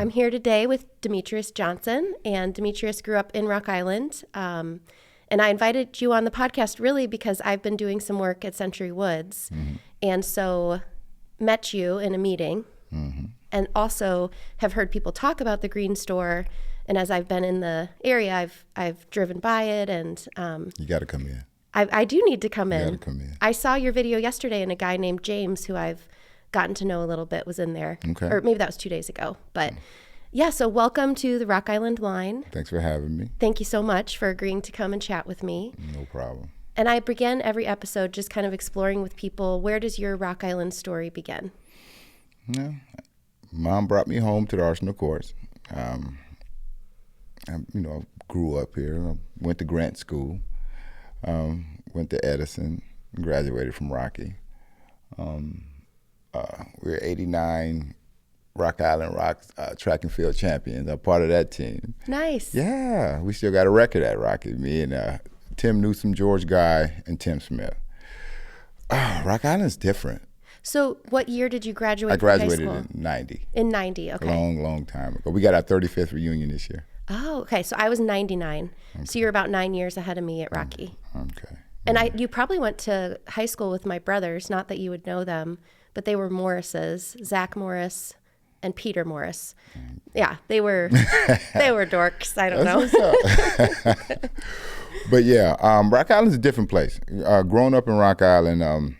I'm here today with Demetrius Johnson, and Demetrius grew up in Rock Island. And I invited you on the podcast really because I've been doing some work at Century Woods, and so met you in a meeting, and also have heard people talk about the Green Store. And as I've been in the area, I've driven by it, and you got to come in. I do need to come in. You got to come in. I saw your video yesterday, and a guy named James, who I've gotten to know a little bit, was in there. Okay. Or maybe that was 2 days ago. But yeah, so welcome to the Rock Island Line. Thanks for having me. Thank you so much for agreeing to come and chat with me. No problem. And I begin every episode just kind of exploring with people, where does your Rock Island story begin? Yeah. Mom brought me home to the Arsenal courts. I grew up here. I went to Grant School, went to Edison, graduated from Rocky. We're 89 Rock Island track and field champions. I'm part of that team. Nice. Yeah, we still got a record at Rocky. Me and Tim Newsom, George Guy, and Tim Smith. Rock Island's different. So what year did you graduate I graduated from high school? in 90. In 90, okay. Long time ago. We got our 35th reunion this year. Oh, okay. So I was 99. Okay. So you're about 9 years ahead of me at Rocky. Okay. And you probably went to high school with my brothers, not that you would know them, but they were Morrises, Zach Morris and Peter Morris. Yeah, they were dorks. I don't know. But yeah, Rock Island's a different place. Growing up in Rock Island,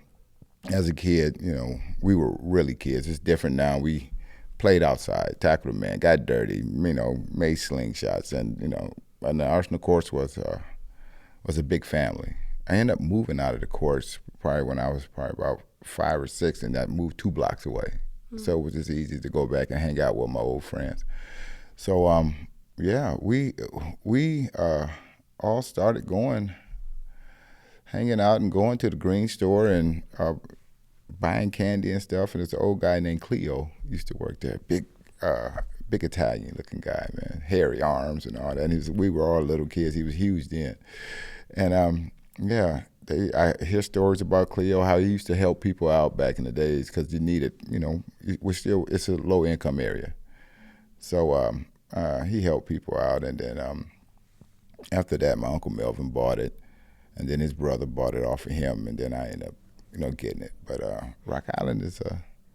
as a kid, we were really kids. It's different now. We played outside, tackled a man, got dirty, made slingshots, and the Arsenal courts was a big family. I ended up moving out of the courts probably when I was about 5 or 6, and I moved 2 blocks away. So it was just easy to go back and hang out with my old friends. So yeah, we all started hanging out and going to the Green Store and buying candy and stuff. And there's an old guy named Cleo used to work there, big Italian looking guy, man, hairy arms and all that. And we were all little kids. He was huge then. And yeah, I hear stories about Cleo, how he used to help people out back in the days because you needed, it's a low income area. So he helped people out. And then after that, my Uncle Melvin bought it. And then his brother bought it off of him. And then I ended up, getting it. But Rock Island is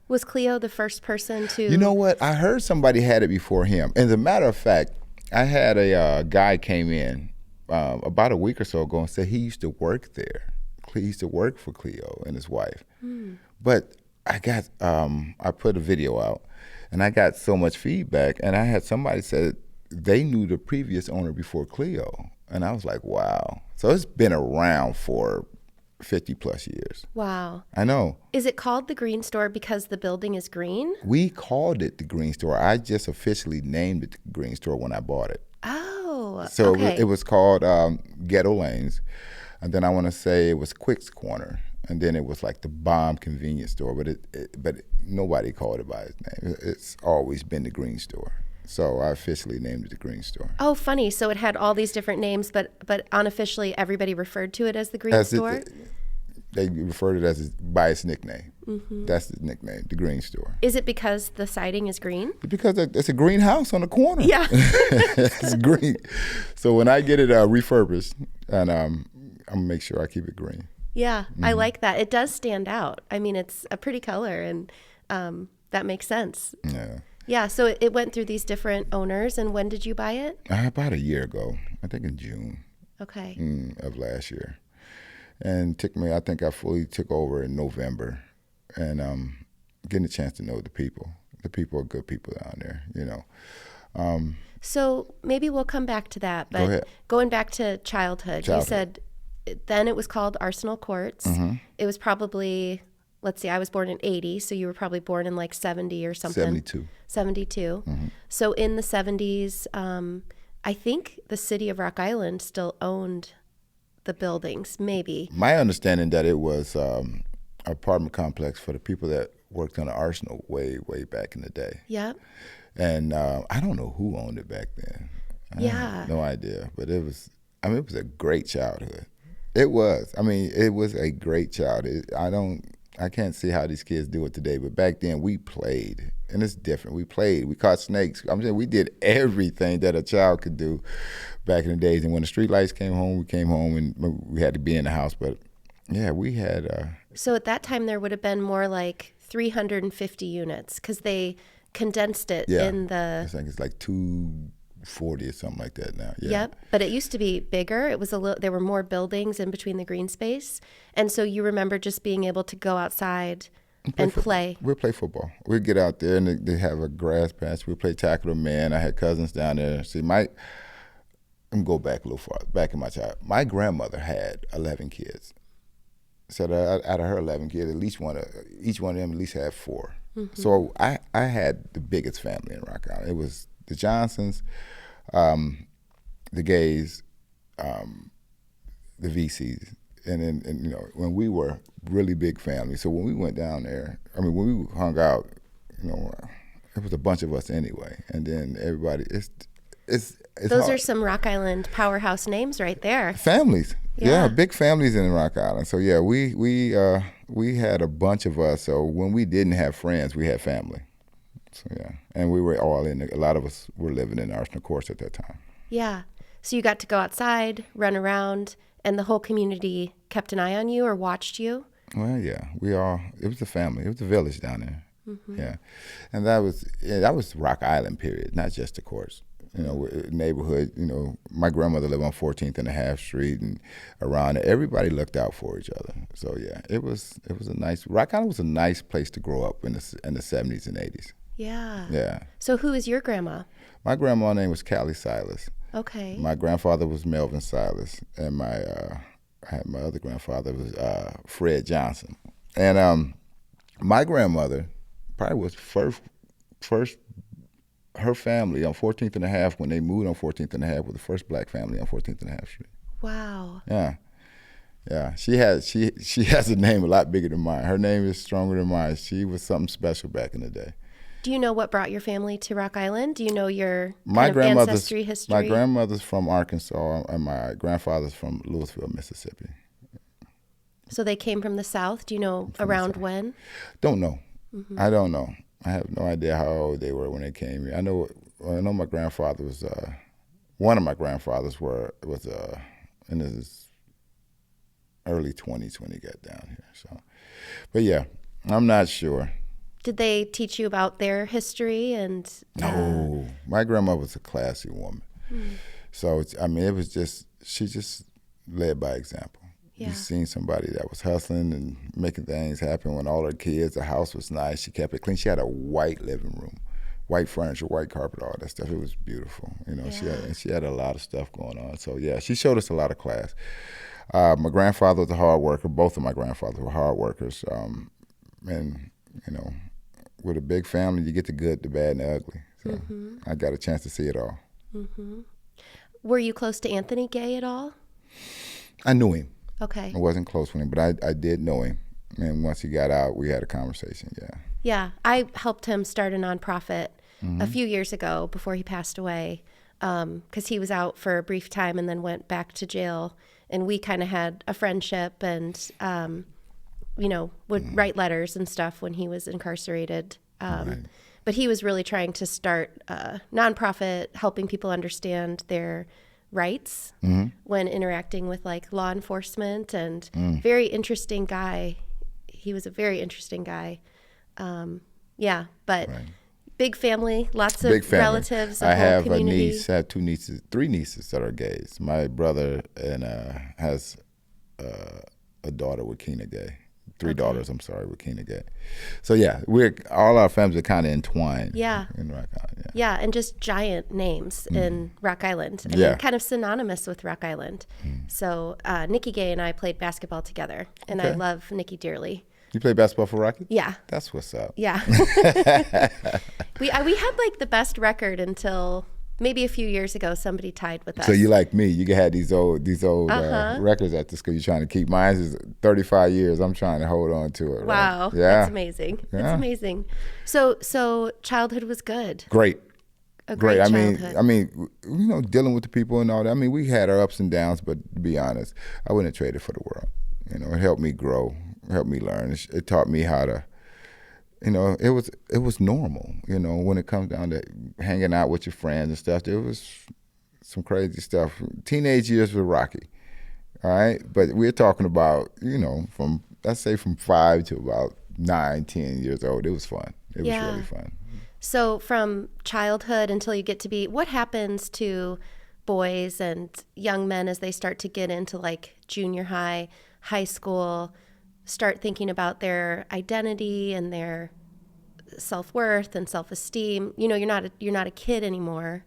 Was Cleo the first person to? You know what? I heard somebody had it before him. As a matter of fact, I had a guy came in about a week or so ago and said he used to work there. He used to work for Cleo and his wife. But I put a video out, and I got so much feedback. And I had somebody said they knew the previous owner before Cleo. And I was like, wow. So it's been around for 50 plus years. Wow. I know. Is it called the Green Store because the building is green? We called it the Green Store. I just officially named it the Green Store when I bought it. Oh, so okay. it was called Ghetto Lanes. And then I want to say it was Quick's Corner. And then it was like the Bomb Convenience Store. But nobody called it by its name. It's always been the Green Store. So I officially named it the Green Store. Oh, funny. So it had all these different names, but unofficially everybody referred to it as the Green Store? They referred to it by its nickname. That's the nickname, the Green Store. Is it because the siding is green? Because it's a green house on the corner. Yeah. It's green. So when I get it refurbished, and I'm going to make sure I keep it green. Yeah, I like that. It does stand out. I mean, it's a pretty color, and that makes sense. Yeah. Yeah, so it went through these different owners, and when did you buy it? About a year ago, I think in June. Okay. Of last year. And I think I fully took over in November, and getting a chance to know the people. The people are good people down there, So maybe we'll come back to that, but Go ahead. Going back to childhood, you said then it was called Arsenal Courts. It was probably, let's see, I was born in 80, so you were probably born in like 70 or something. 72. 72. So in the 70s, I think the city of Rock Island still owned the buildings, maybe. My understanding that it was an apartment complex for the people that worked on the Arsenal way back in the day. Yep. And I don't know who owned it back then. I have no idea. But it was a great childhood. It was. It was a great childhood. I can't see how these kids do it today, but back then we played, and it's different. We played. We caught snakes. I'm saying we did everything that a child could do back in the days. And when the street lights came home, we came home and we had to be in the house. But yeah, we had. So at that time, there would have been more like 350 units because they condensed it in the. I think it's like 240 or something like that now. Yeah. Yep, but it used to be bigger. It was a little. There were more buildings in between the green space, and so you remember just being able to go outside and play. We'd play football. We'd get out there and they have a grass patch. We'd play tackle the man. I had cousins down there. See, I'm go back a little far. Back in my child, my grandmother had 11 kids. So out of her 11 kids, each one of them at least had 4. Mm-hmm. So I had the biggest family in Rock Island. It was the Johnsons, the Gays, the VCs, and you know, when we were really big family. So when we went down there, I mean, when we hung out, you know, it was a bunch of us anyway, and then everybody. It's those hard. are some Rock Island powerhouse names right there. Families. Yeah, big families in Rock Island. So yeah, we had a bunch of us. So when we didn't have friends, we had family. So yeah, and we were all a lot of us were living in Arsenal Course at that time. Yeah, so you got to go outside, run around, and the whole community kept an eye on you or watched you. Well, yeah, it was a family. It was a village down there. Mm-hmm. Yeah, and that was Rock Island period, not just the course. You know, neighborhood, you know, my grandmother lived on 14th and a half Street and around it. Everybody looked out for each other. So yeah, it was Rock Island was a nice place to grow up in the 70s and 80s. Yeah. Yeah. So who is your grandma? My grandma's name was Callie Silas. Okay. My grandfather was Melvin Silas, and my other grandfather was Fred Johnson. And my grandmother probably was first her family on 14th and a half, when they moved on 14th and a half, was the first black family on 14th and a half Street. Wow. Yeah. Yeah. She has a name a lot bigger than mine. Her name is stronger than mine. She was something special back in the day. Do you know what brought your family to Rock Island? Do you know your ancestry history? My grandmother's from Arkansas and my grandfather's from Louisville, Mississippi. So they came from the South. Do you know around when? Don't know. Mm-hmm. I don't know. I have no idea how old they were when they came here. I know my grandfather was one of my grandfathers was in his early 20s when he got down here. So, but yeah, I'm not sure. Did they teach you about their history and? No, my grandma was a classy woman. So it was she just led by example. Yeah. You seen somebody that was hustling and making things happen when all her kids, the house was nice. She kept it clean. She had a white living room, white furniture, white carpet, all that stuff. It was beautiful. You know, she had a lot of stuff going on. So yeah, she showed us a lot of class. My grandfather was a hard worker. Both of my grandfathers were hard workers. And you know, with a big family, you get the good, the bad, and the ugly. So I got a chance to see it all. Mm-hmm. Were you close to Anthony Gay at all? I knew him. Okay. I wasn't close with him, but I did know him. And once he got out, we had a conversation, yeah. Yeah, I helped him start a nonprofit a few years ago before he passed away, because he was out for a brief time and then went back to jail. And we kind of had a friendship and, you know, would write letters and stuff when he was incarcerated. Right. But he was really trying to start a nonprofit, helping people understand their rights when interacting with like law enforcement, and very interesting guy. He was a very interesting guy. But big family, lots of relatives. I have a niece. I have three nieces that are gays. My brother has a daughter with Keena Gay. Three daughters, I'm sorry, with Keena Gay. So yeah, all our families are kind of entwined. Yeah. In Rock Island. Yeah, and just giant names in Rock Island. I mean, kind of synonymous with Rock Island. So Nikki Gay and I played basketball together, and I love Nikki dearly. You play basketball for Rocky? Yeah. That's what's up. Yeah. We had like the best record until maybe a few years ago. Somebody tied with us. So you like me? You had these old records at the school. You're trying to keep. Mine is 35 years. I'm trying to hold on to it. Right? Wow. Yeah. That's amazing. Yeah. That's amazing. So childhood was good. Great. Great. I mean, you know, dealing with the people and all that. I mean, we had our ups and downs, but to be honest, I wouldn't have traded for the world. You know, it helped me grow. helped me learn. It taught me how to, it was normal. When it comes down to hanging out with your friends and stuff, there was some crazy stuff. Teenage years were rocky, all right? But we're talking about, from 5 to about 9, 10 years old. It was fun. It was really fun. So from childhood until you get to be, what happens to boys and young men as they start to get into like junior high, high school, start thinking about their identity and their self-worth and self-esteem? You're not a kid anymore.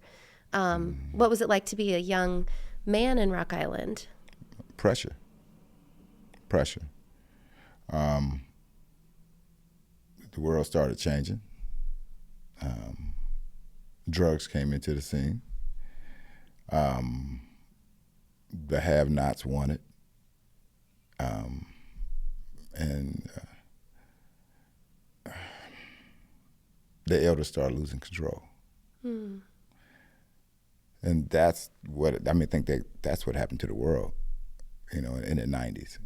What was it like to be a young man in Rock Island? Pressure. The world started changing. Drugs came into the scene. The have-nots won it. And the elders started losing control. And that's what, I think that's what happened to the world, in the 90s.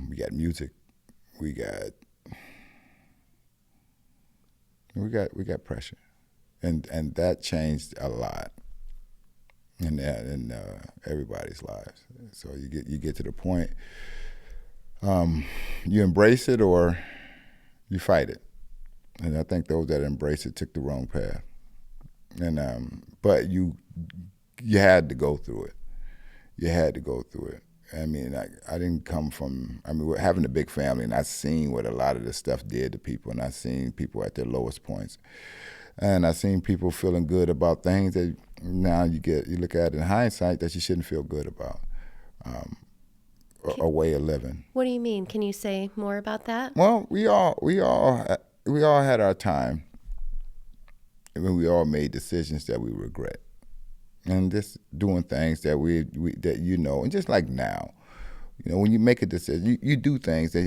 We got music, we got pressure. And that changed a lot in everybody's lives. So you get to the point, you embrace it or you fight it. And I think those that embrace it took the wrong path. And but you had to go through it. You had to go through it. I didn't come from, having a big family, and I've seen what a lot of this stuff did to people, and I've seen people at their lowest points. And I've seen people feeling good about things that now you look at it in hindsight that you shouldn't feel good about. A way of living. What do you mean? Can you say more about that? Well, we all had our time when we all made decisions that we regret, and just doing things that and just like now, when you make a decision, you do things that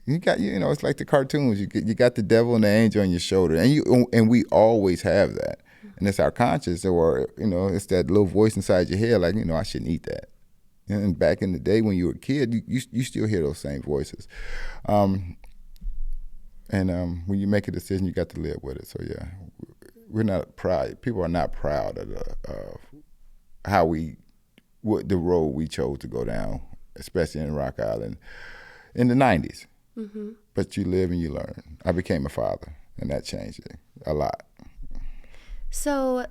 you got, it's like the cartoons. You got the devil and the angel on your shoulder, and we always have that, and it's our conscience, or it's that little voice inside your head, like I shouldn't eat that. And back in the day when you were a kid, you still hear those same voices. And when you make a decision, you got to live with it. So yeah, we're not proud. People are not proud of the road we chose to go down, especially in Rock Island in the 90s. Mm-hmm. But you live and you learn. I became a father, and that changed it a lot. So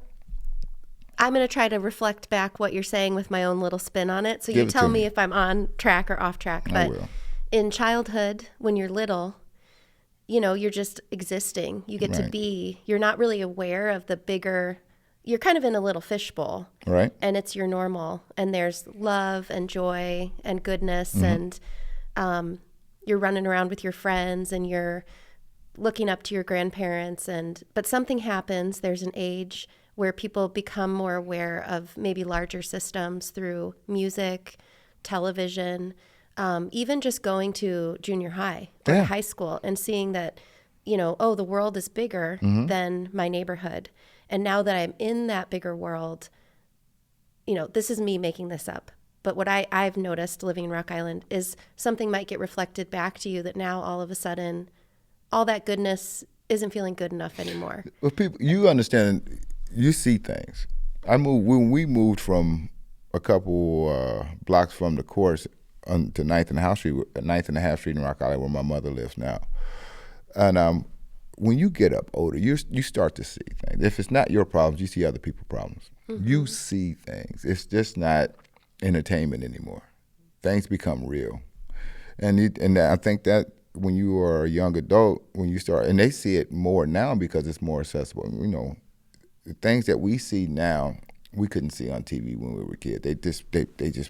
I'm going to try to reflect back what you're saying with my own little spin on it. So you tell me if I'm on track or off track. But I will. In childhood, when you're little, you're just existing. You get to be, you're not really aware of the bigger, you're kind of in a little fishbowl. Right. And it's your normal. And there's love and joy and goodness. Mm-hmm. And you're running around with your friends and you're looking up to your grandparents. But something happens. There's an age where people become more aware of maybe larger systems through music, television, even just going to junior high or high school and seeing that, the world is bigger than my neighborhood. And now that I'm in that bigger world, this is me making this up. But what I've noticed living in Rock Island is something might get reflected back to you that now all of a sudden, all that goodness isn't feeling good enough anymore. Well, people, you understand, you see things. When we moved from a couple blocks from the course to 9th and a half Street in Rock Island, where my mother lives now. And when you get up older, you start to see things. If it's not your problems, you see other people's problems. Mm-hmm. You see things. It's just not entertainment anymore. Things become real. And I think that when you are a young adult, when you start, and they see it more now because it's more accessible. The things that we see now, we couldn't see on TV when we were kids. They just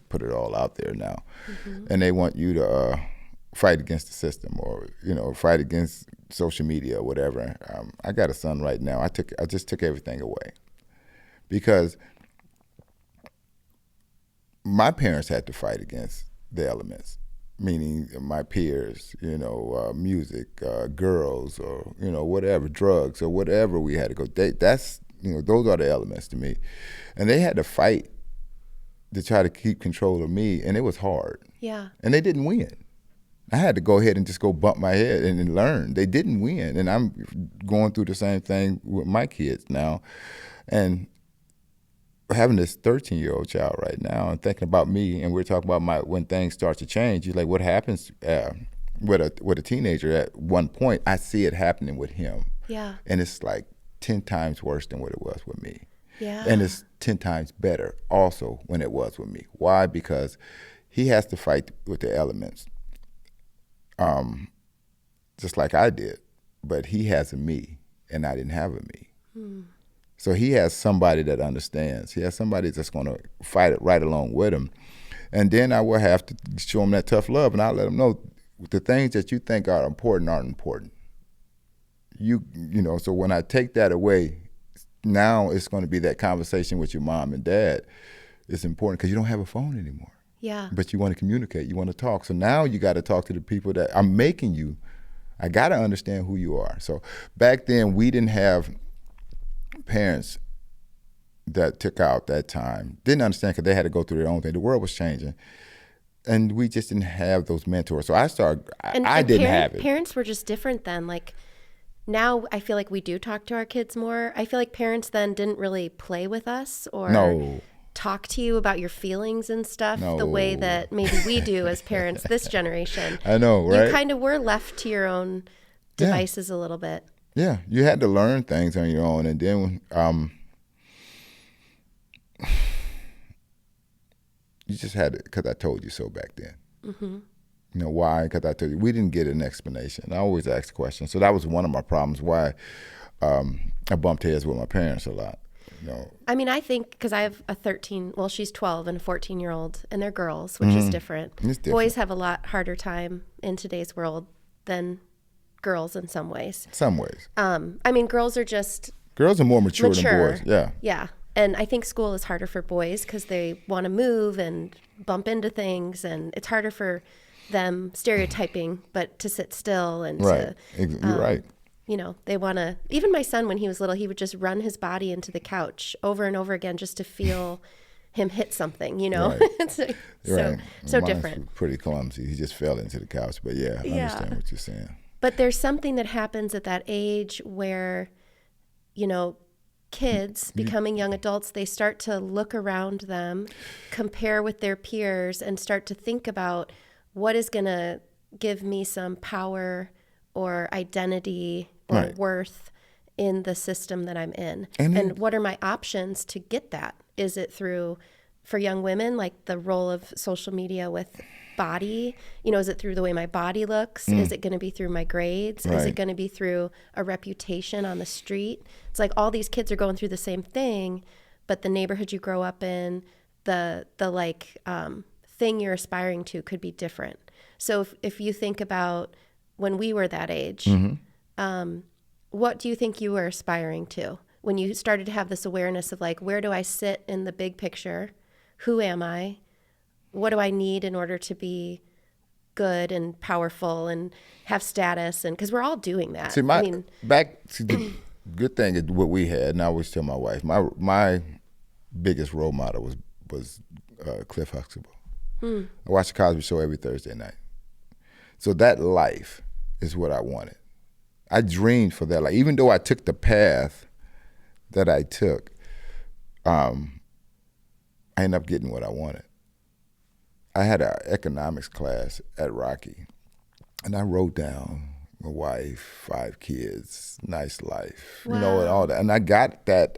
put it all out there now, and they want you to fight against the system or fight against social media or whatever. I got a son right now. I just took everything away because my parents had to fight against the elements, meaning my peers, music, girls, or whatever, drugs or whatever we had to go. Those are the elements to me. And they had to fight to try to keep control of me, and it was hard. Yeah. And they didn't win. I had to go ahead and just go bump my head and learn. They didn't win. And I'm going through the same thing with my kids now. And having this 13-year-old child right now and thinking about me, and we're talking about when things start to change, you're like, what happens with a teenager at one point? I see it happening with him. Yeah. And it's like 10 times worse than what it was with me. Yeah. And it's 10 times better also when it was with me. Why? Because he has to fight with the elements, just like I did. But he has a me, and I didn't have a me. So he has somebody that understands. He has somebody that's going to fight it right along with him. And then I will have to show him that tough love, and I'll let him know the things that you think are important aren't important. You know, so when I take that away, now it's going to be that conversation with your mom and dad. It's important because you don't have a phone anymore. Yeah. But you want to communicate. You want to talk. So now you got to talk to the people that are making you. I got to understand who you are. So back then, we didn't have parents that took out that time. Didn't understand because they had to go through their own thing. The world was changing. And we just didn't have those mentors. So I started, I didn't have it. Parents were just different then. Like, now I feel like we do talk to our kids more. I feel like parents then didn't really play with us or talk to you about your feelings and stuff the way that maybe we do as parents this generation. I know, right? You kind of were left to your own devices a little bit. Yeah, you had to learn things on your own. And then you just had to, because I told you so back then. Mm-hmm. You know, why? Because I told you. We didn't get an explanation. I always asked questions. So that was one of my problems, why I bumped heads with my parents a lot. You know. I mean, I think because I have she's 12 and a 14-year-old, and they're girls, which is different. It's different. Boys have a lot harder time in today's world than girls in some ways. Some ways. I mean, girls are more mature than boys. Yeah. Yeah. And I think school is harder for boys because they want to move and bump into things, and it's harder for them stereotyping, but to sit still and right. You're right. You know, they want to, even my son, when he was little, he would just run his body into the couch over and over again just to feel him hit something, you know? Right. so different. Pretty clumsy. He just fell into the couch, but I understand what you're saying. But there's something that happens at that age where, you know, kids becoming young adults, they start to look around them, compare with their peers, and start to think about what is going to give me some power or identity or worth in the system that I'm in. And what are my options to get that? Is it through, for young women, like the role of social media with body? You know, is it through the way my body looks? Is it going to be through my grades? Is it going to be through a reputation on the street? It's like all these kids are going through the same thing, but the neighborhood you grow up in, the thing you're aspiring to could be different. So if you think about when we were that age, what do you think you were aspiring to when you started to have this awareness of like, where do I sit in the big picture? Who am I? What do I need in order to be good and powerful and have status? And because we're all doing that. See, the good thing is what we had, and I always tell my wife, my biggest role model was Cliff Huxtable. I watched the Cosby Show every Thursday night. So that life is what I wanted. I dreamed for that. Like, even though I took the path that I took, I ended up getting what I wanted. I had an economics class at Rocky, and I wrote down my wife, 5 kids, nice life, you know, and all that. And I got that.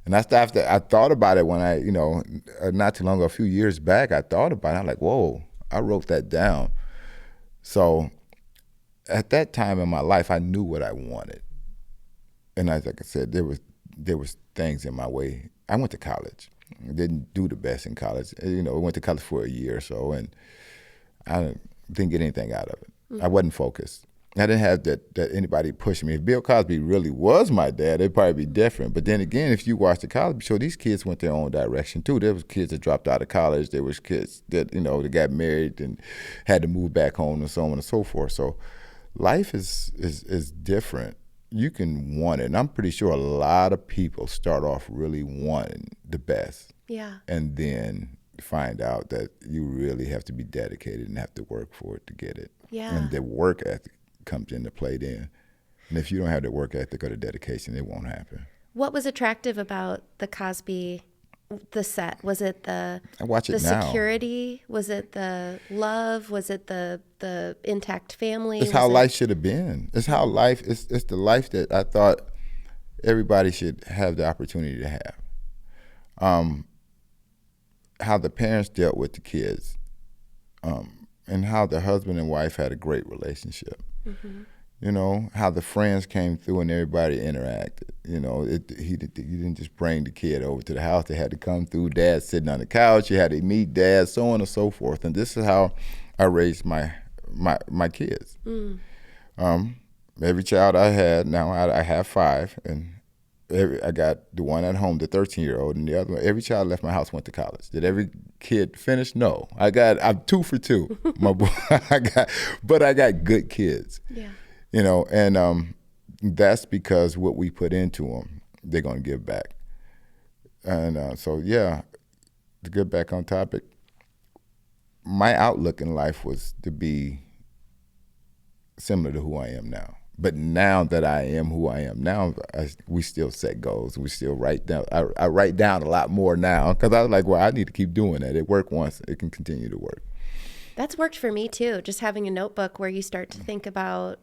And I thought about it when I, you know, not too long ago, a few years back, I thought about it. I'm like, whoa, I wrote that down. So at that time in my life, I knew what I wanted. And like I said, there was things in my way. I went to college. Didn't do the best in college. You know, I went to college for a year or so, and I didn't get anything out of it. I wasn't focused. I didn't have that anybody pushing me. If Bill Cosby really was my dad, it'd probably be different. But then again, if you watch the Cosby Show, these kids went their own direction too. There was kids that dropped out of college. There was kids that, you know, that got married and had to move back home and so on and so forth. So life is different. You can want it. And I'm pretty sure a lot of people start off really wanting the best. Yeah. And then find out that you really have to be dedicated and have to work for it to get it. Yeah. And the work ethic comes into play then. And if you don't have the work ethic or the dedication, it won't happen. What was attractive about the Cosby, the set? Was it the I watch it the now. security? Was it the love? Was it the intact family? It's how life should have been. It's how life, it's the life that I thought everybody should have the opportunity to have. How the parents dealt with the kids, and how the husband and wife had a great relationship. Mm-hmm. You know, how the friends came through and everybody interacted. You know, you didn't just bring the kid over to the house. They had to come through, dad sitting on the couch, you had to meet dad, so on and so forth. And this is how I raised my kids. Mm. Every child I had, now I have 5, and I got the one at home, the 13-year-old, and the other one. Every child left my house went to college. Did every kid finish? No. I'm 2 for 2. My boy, but I got good kids. Yeah. You know, and that's because what we put into them, they're going to give back. And so, yeah, to get back on topic, my outlook in life was to be similar to who I am now. But now that I am who I am now, we still set goals. We still write down. I write down a lot more now because I was like, well, I need to keep doing that. It worked once. It can continue to work. That's worked for me too. Just having a notebook where you start to think about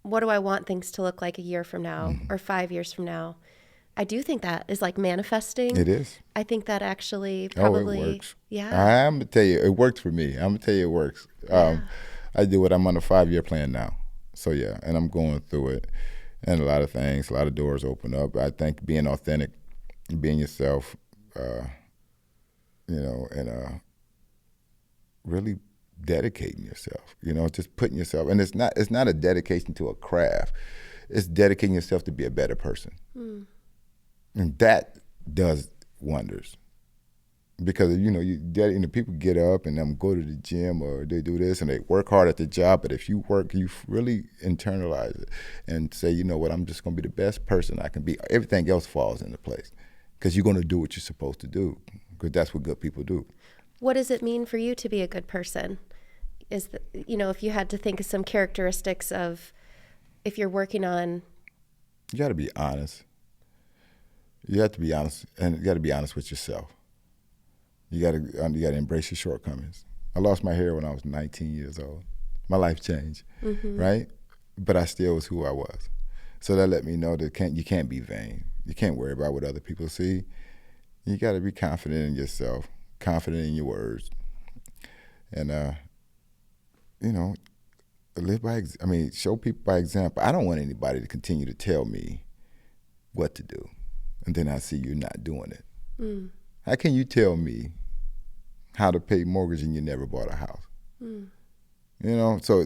what do I want things to look like a year from now or 5 years from now. I do think that is like manifesting. It is. I think that actually probably. Oh, it works. Yeah. I'm going to tell you, it worked for me. I'm going to tell you it works. Yeah. I do it. I'm on a 5-year plan now. So, yeah, and I'm going through it. And a lot of things, a lot of doors open up. I think being authentic, being yourself, you know, and really dedicating yourself, you know, just putting yourself, and it's not a dedication to a craft. It's dedicating yourself to be a better person. Mm. And that does wonders. Because, you know, people get up and them go to the gym or they do this and they work hard at the job. But if you really internalize it and say, you know what, I'm just going to be the best person I can be. Everything else falls into place because you're going to do what you're supposed to do because that's what good people do. What does it mean for you to be a good person? You know, if you had to think of some characteristics of if you're working on. You got to be honest. You have to be honest, and you got to be honest with yourself. You got to embrace your shortcomings. I lost my hair when I was 19 years old. My life changed, right? But I still was who I was. So that let me know that you can't be vain. You can't worry about what other people see. You got to be confident in yourself, confident in your words, and you know, show people by example. I don't want anybody to continue to tell me what to do, and then I see you not doing it. Mm. How can you tell me how to pay mortgage and you never bought a house? Mm. You know, so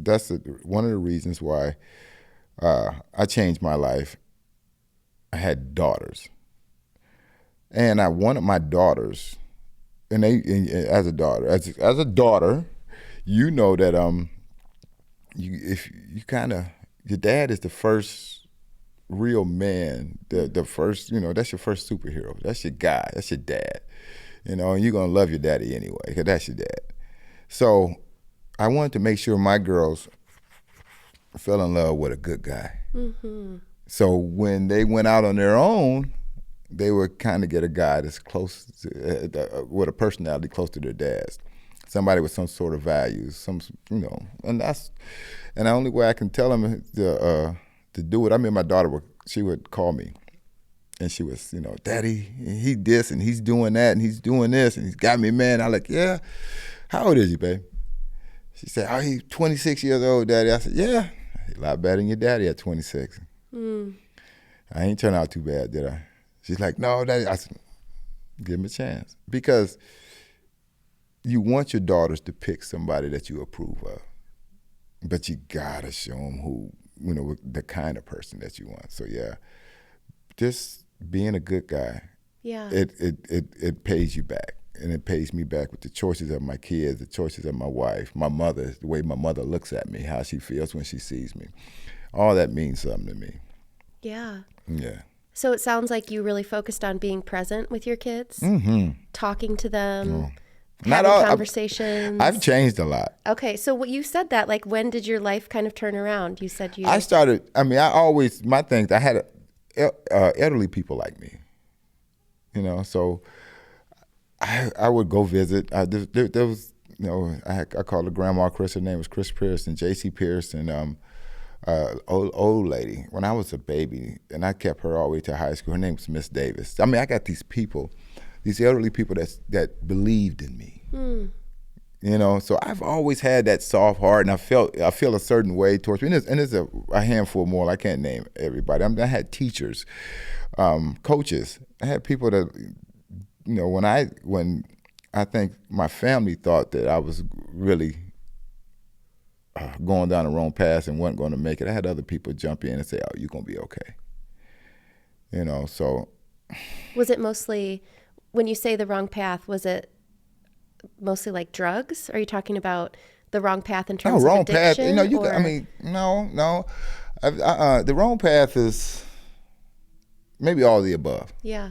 that's one of the reasons why I changed my life. I had daughters, and I wanted my daughters, as a daughter, you know that your dad is the first real man, the first, you know, that's your first superhero. That's your guy. That's your dad. You know, and you're going to love your daddy anyway because that's your dad. So I wanted to make sure my girls fell in love with a good guy. Mm-hmm. So when they went out on their own, they would kind of get a guy that's close to, with a personality close to their dad's. Somebody with some sort of values, you know, and the only way I can tell them to do it. I mean, my daughter she would call me, and she was, you know, Daddy, he this and he's doing that and he's doing this and he's got me, man. I'm like, yeah. How old is he, babe? She said, oh, he's 26 years old, Daddy. I said, yeah, a lot better than your daddy at 26. Mm. I ain't turned out too bad, did I? She's like, no, Daddy. I said, give him a chance because you want your daughters to pick somebody that you approve of, but you gotta show them who. You know, the kind of person that you want. So yeah, just being a good guy. Yeah. It pays you back, and it pays me back with the choices of my kids, the choices of my wife, my mother, the way my mother looks at me, how she feels when she sees me. All that means something to me. Yeah. Yeah. So it sounds like you really focused on being present with your kids, talking to them, having conversations. I've changed a lot. Okay, so what you said that, like, when did your life kind of turn around? You said you... I started, I had elderly people like me, you know, so I would go visit. There was, you know, I called her Grandma Chris. Her name was Chris Pearson, J.C. Pearson, old lady. When I was a baby, and I kept her all the way to high school, her name was Miss Davis. I mean, I got these people, these elderly people that believed in me. You know, so I've always had that soft heart, and I feel a certain way towards me. And there's a handful more. I can't name everybody. I had teachers, coaches. I had people that, you know, when I think my family thought that I was really going down the wrong path and wasn't going to make it, I had other people jump in and say, "Oh, you're going to be okay." You know, so. Was it mostly, when you say the wrong path, was it mostly like drugs? Are you talking about the wrong path in terms of addiction? Path. You know, no. The wrong path is maybe all of the above. Yeah.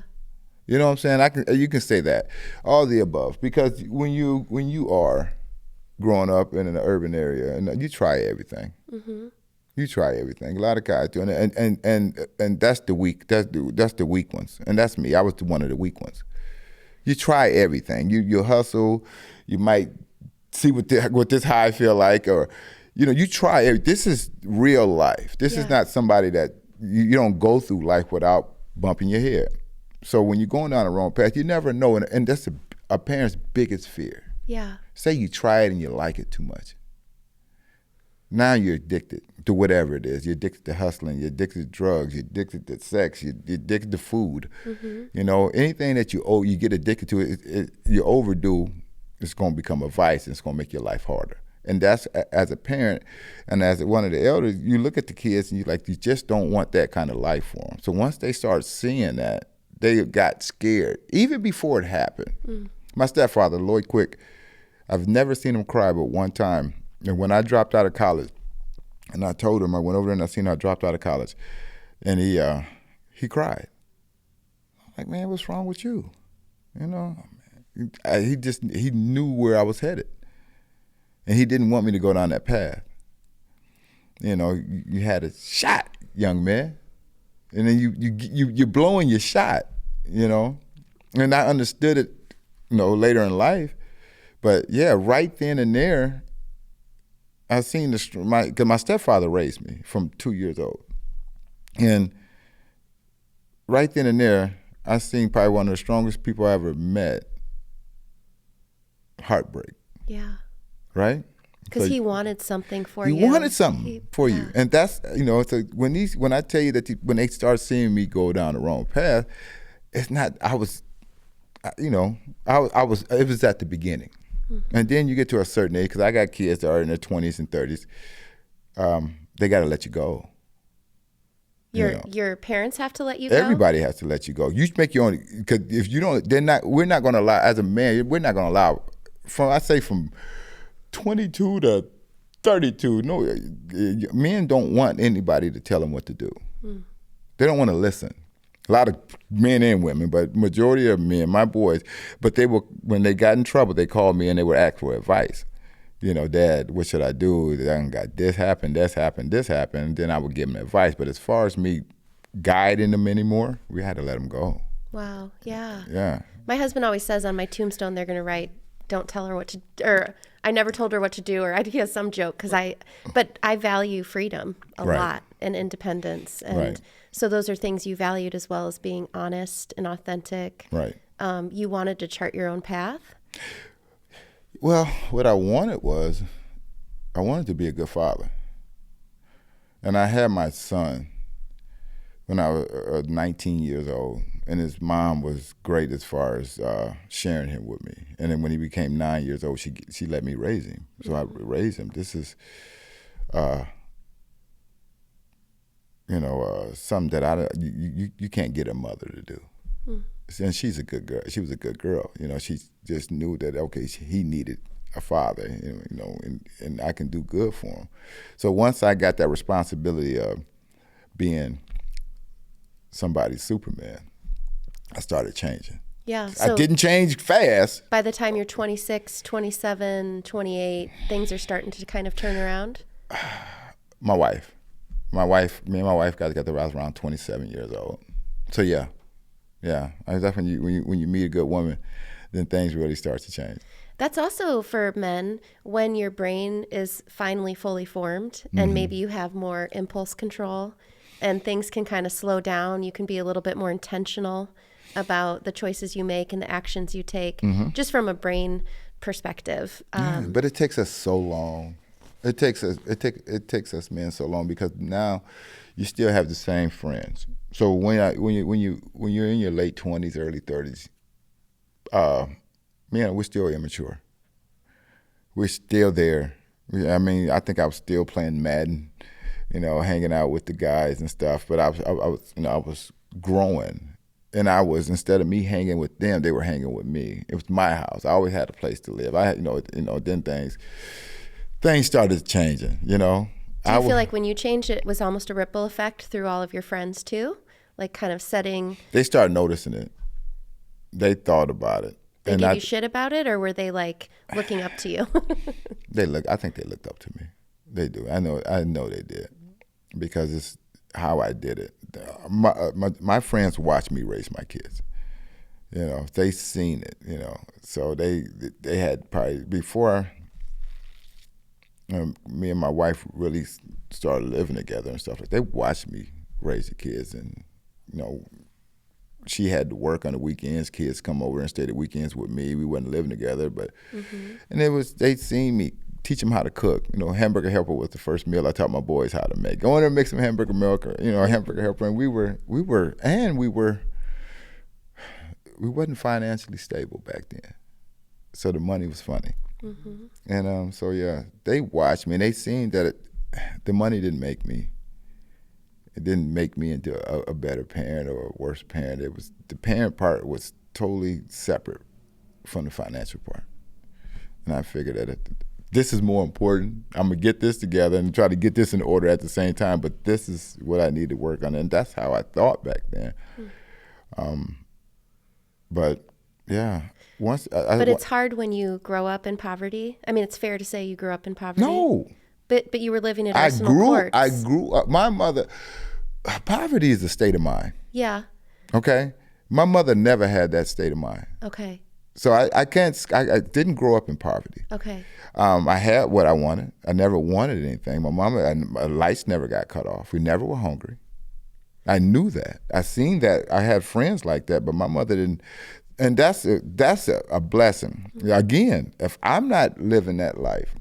You know what I'm saying? You can say that, all of the above, because when you are growing up in an urban area, and you try everything. You try everything. A lot of guys do, and that's the weak. That's the weak ones, and that's me. I was one of the weak ones. You try everything. You hustle. You might see what this high feel like, or, you know, you try everything. This is real life. This is not somebody that you don't go through life without bumping your head. So when you're going down the wrong path, you never know, and that's a parent's biggest fear. Yeah. Say you try it and you like it too much. Now you're addicted to whatever it is. You're addicted to hustling. You're addicted to drugs. You're addicted to sex. You're addicted to food. You know, anything that you get addicted to, you overdo, it's going to become a vice, and it's going to make your life harder. And that's, as a parent and as one of the elders, you look at the kids and you just don't want that kind of life for them. So once they start seeing that, they got scared, even before it happened. My stepfather, Lloyd Quick, I've never seen him cry but one time. And when I dropped out of college, and I told him, I went over there and I seen I dropped out of college, and he cried. I'm like, "Man, what's wrong with you?" You know, he knew where I was headed, and he didn't want me to go down that path. You know, you had a shot, young man, and then you're blowing your shot. You know, and I understood it, you know, later in life, but yeah, right then and there. I seen because my stepfather raised me from 2 years old, and right then and there, I seen probably one of the strongest people I ever met. Heartbreak. Yeah. Right. Because he wanted something for you. He wanted something for you, and that's, you know. So when I tell you that when they start seeing me go down the wrong path, it's not. I was, you know, I was. It was at the beginning. And then you get to a certain age, because I got kids that are in their 20s and 30s. They got to let you go. Your parents have to let you go? Everybody has to let you go. You make your own, because if you don't, we're not going to allow, as a man, we're not going to allow, from 22 to 32, no, men don't want anybody to tell them what to do. They don't want to listen. A lot of men and women, but majority of men, my boys, but when they got in trouble, they called me and they would ask for advice. You know, "Dad, what should I do? I got this happened, this happened, this happened." Then I would give them advice. But as far as me guiding them anymore, we had to let them go. Wow, yeah. Yeah. My husband always says on my tombstone, they're going to write, "Don't tell her what to," or "I never told her what to do," or he has some joke, but I value freedom a lot and independence. And so those are things you valued, as well as being honest and authentic. Right. You wanted to chart your own path? Well, what I wanted to be a good father. And I had my son when I was 19 years old, and his mom was great as far as sharing him with me. And then when he became 9 years old, she let me raise him. So I raised him. This is, something that you can't get a mother to do. And she's a good girl. She was a good girl. You know, she just knew that, okay, he needed a father, you know, and I can do good for him. So once I got that responsibility of being somebody's Superman, I started changing. Yeah. So I didn't change fast. by the time you're 26, 27, 28, things are starting to kind of turn around? Me and my wife got together when I was around 27 years old. So yeah. I was definitely when you meet a good woman, then things really start to change. That's also for men when your brain is finally fully formed and maybe you have more impulse control and things can kind of slow down. You can be a little bit more intentional about the choices you make and the actions you take, just from a brain perspective. But it takes us so long. It takes us men so long because now you still have the same friends. So when you're in your late 20s, early 30s, we're still immature. We're still there. I think I was still playing Madden, hanging out with the guys and stuff. But I was growing. And I was, instead of me hanging with them, they were hanging with me. It was my house. I always had a place to live. I had, then things started changing, Do you feel like when you changed, it was almost a ripple effect through all of your friends too? Like kind of setting... They started noticing it. They thought about it. They gave you shit about it, or were they like looking up to you? I think they looked up to me. They do. I know they did. Because it's how I did it. My friends watched me raise my kids. They seen it. So they had probably before me and my wife really started living together and stuff. They watched me raise the kids, and she had to work on the weekends. Kids come over and stay the weekends with me. We wasn't living together, but and they seen me teach them how to cook. Hamburger helper was the first meal I taught my boys how to make. Go in there and make some hamburger milk, or hamburger helper. And we wasn't financially stable back then, so the money was funny. And so yeah, they watched me and they seen that the money didn't make me. It didn't make me into a better parent or a worse parent. It was the parent part was totally separate from the financial part, and I figured that this is more important. I'm gonna get this together and try to get this in order at the same time. But this is what I need to work on, and that's how I thought back then. But yeah, but it's hard when you grow up in poverty. I mean, it's fair to say you grew up in poverty. No, but you were living in Arsenal Courts. I grew up. My mother. Poverty is a state of mind. Yeah. Okay. My mother never had that state of mind. Okay. So I didn't grow up in poverty. Okay. I had what I wanted. I never wanted anything. My lights never got cut off. We never were hungry. I knew that. I seen that. I had friends like that, but my mother didn't. And that's a blessing. Again, if I'm not living that life,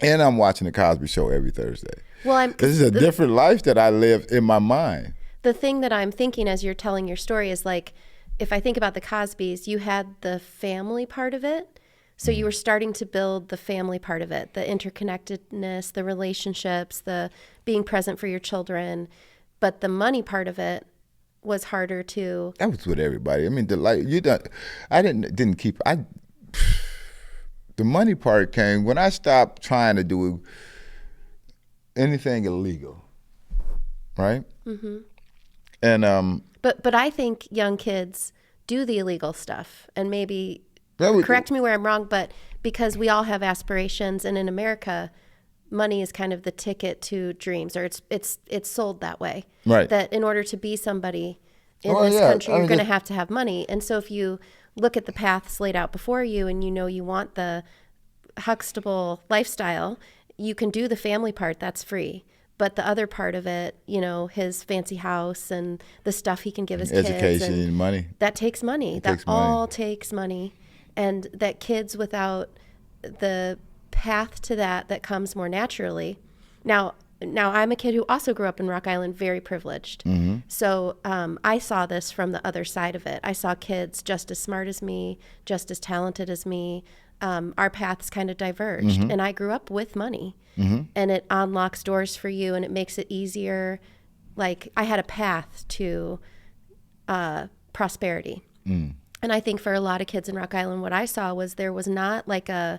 and I'm watching the Cosby Show every Thursday. Well, this is a different life that I live in my mind. The thing that I'm thinking as you're telling your story is like, if I think about the Cosbys, you had the family part of it. So you were starting to build the family part of it, the interconnectedness, the relationships, the being present for your children. But the money part of it was harder to... That was with everybody. I mean, the money part came when I stopped trying to do anything illegal, right? And but I think young kids do the illegal stuff, and maybe correct me where I'm wrong, but because we all have aspirations, and in America, money is kind of the ticket to dreams, or it's sold that way. Right. That in order to be somebody in this country, you're going to have money, and so if you look at the paths laid out before you, and you want the Huxtable lifestyle, you can do the family part, that's free. But the other part of it, his fancy house and the stuff he can give his kids. Education and money. That takes money. That all takes money. And that kids without the path to that comes more naturally. Now I'm a kid who also grew up in Rock Island, very privileged. So I saw this from the other side of it. I saw kids just as smart as me, just as talented as me. Our paths kind of diverged, and I grew up with money, and it unlocks doors for you, and it makes it easier. Like I had a path to prosperity, and I think for a lot of kids in Rock Island, what I saw was there was not like a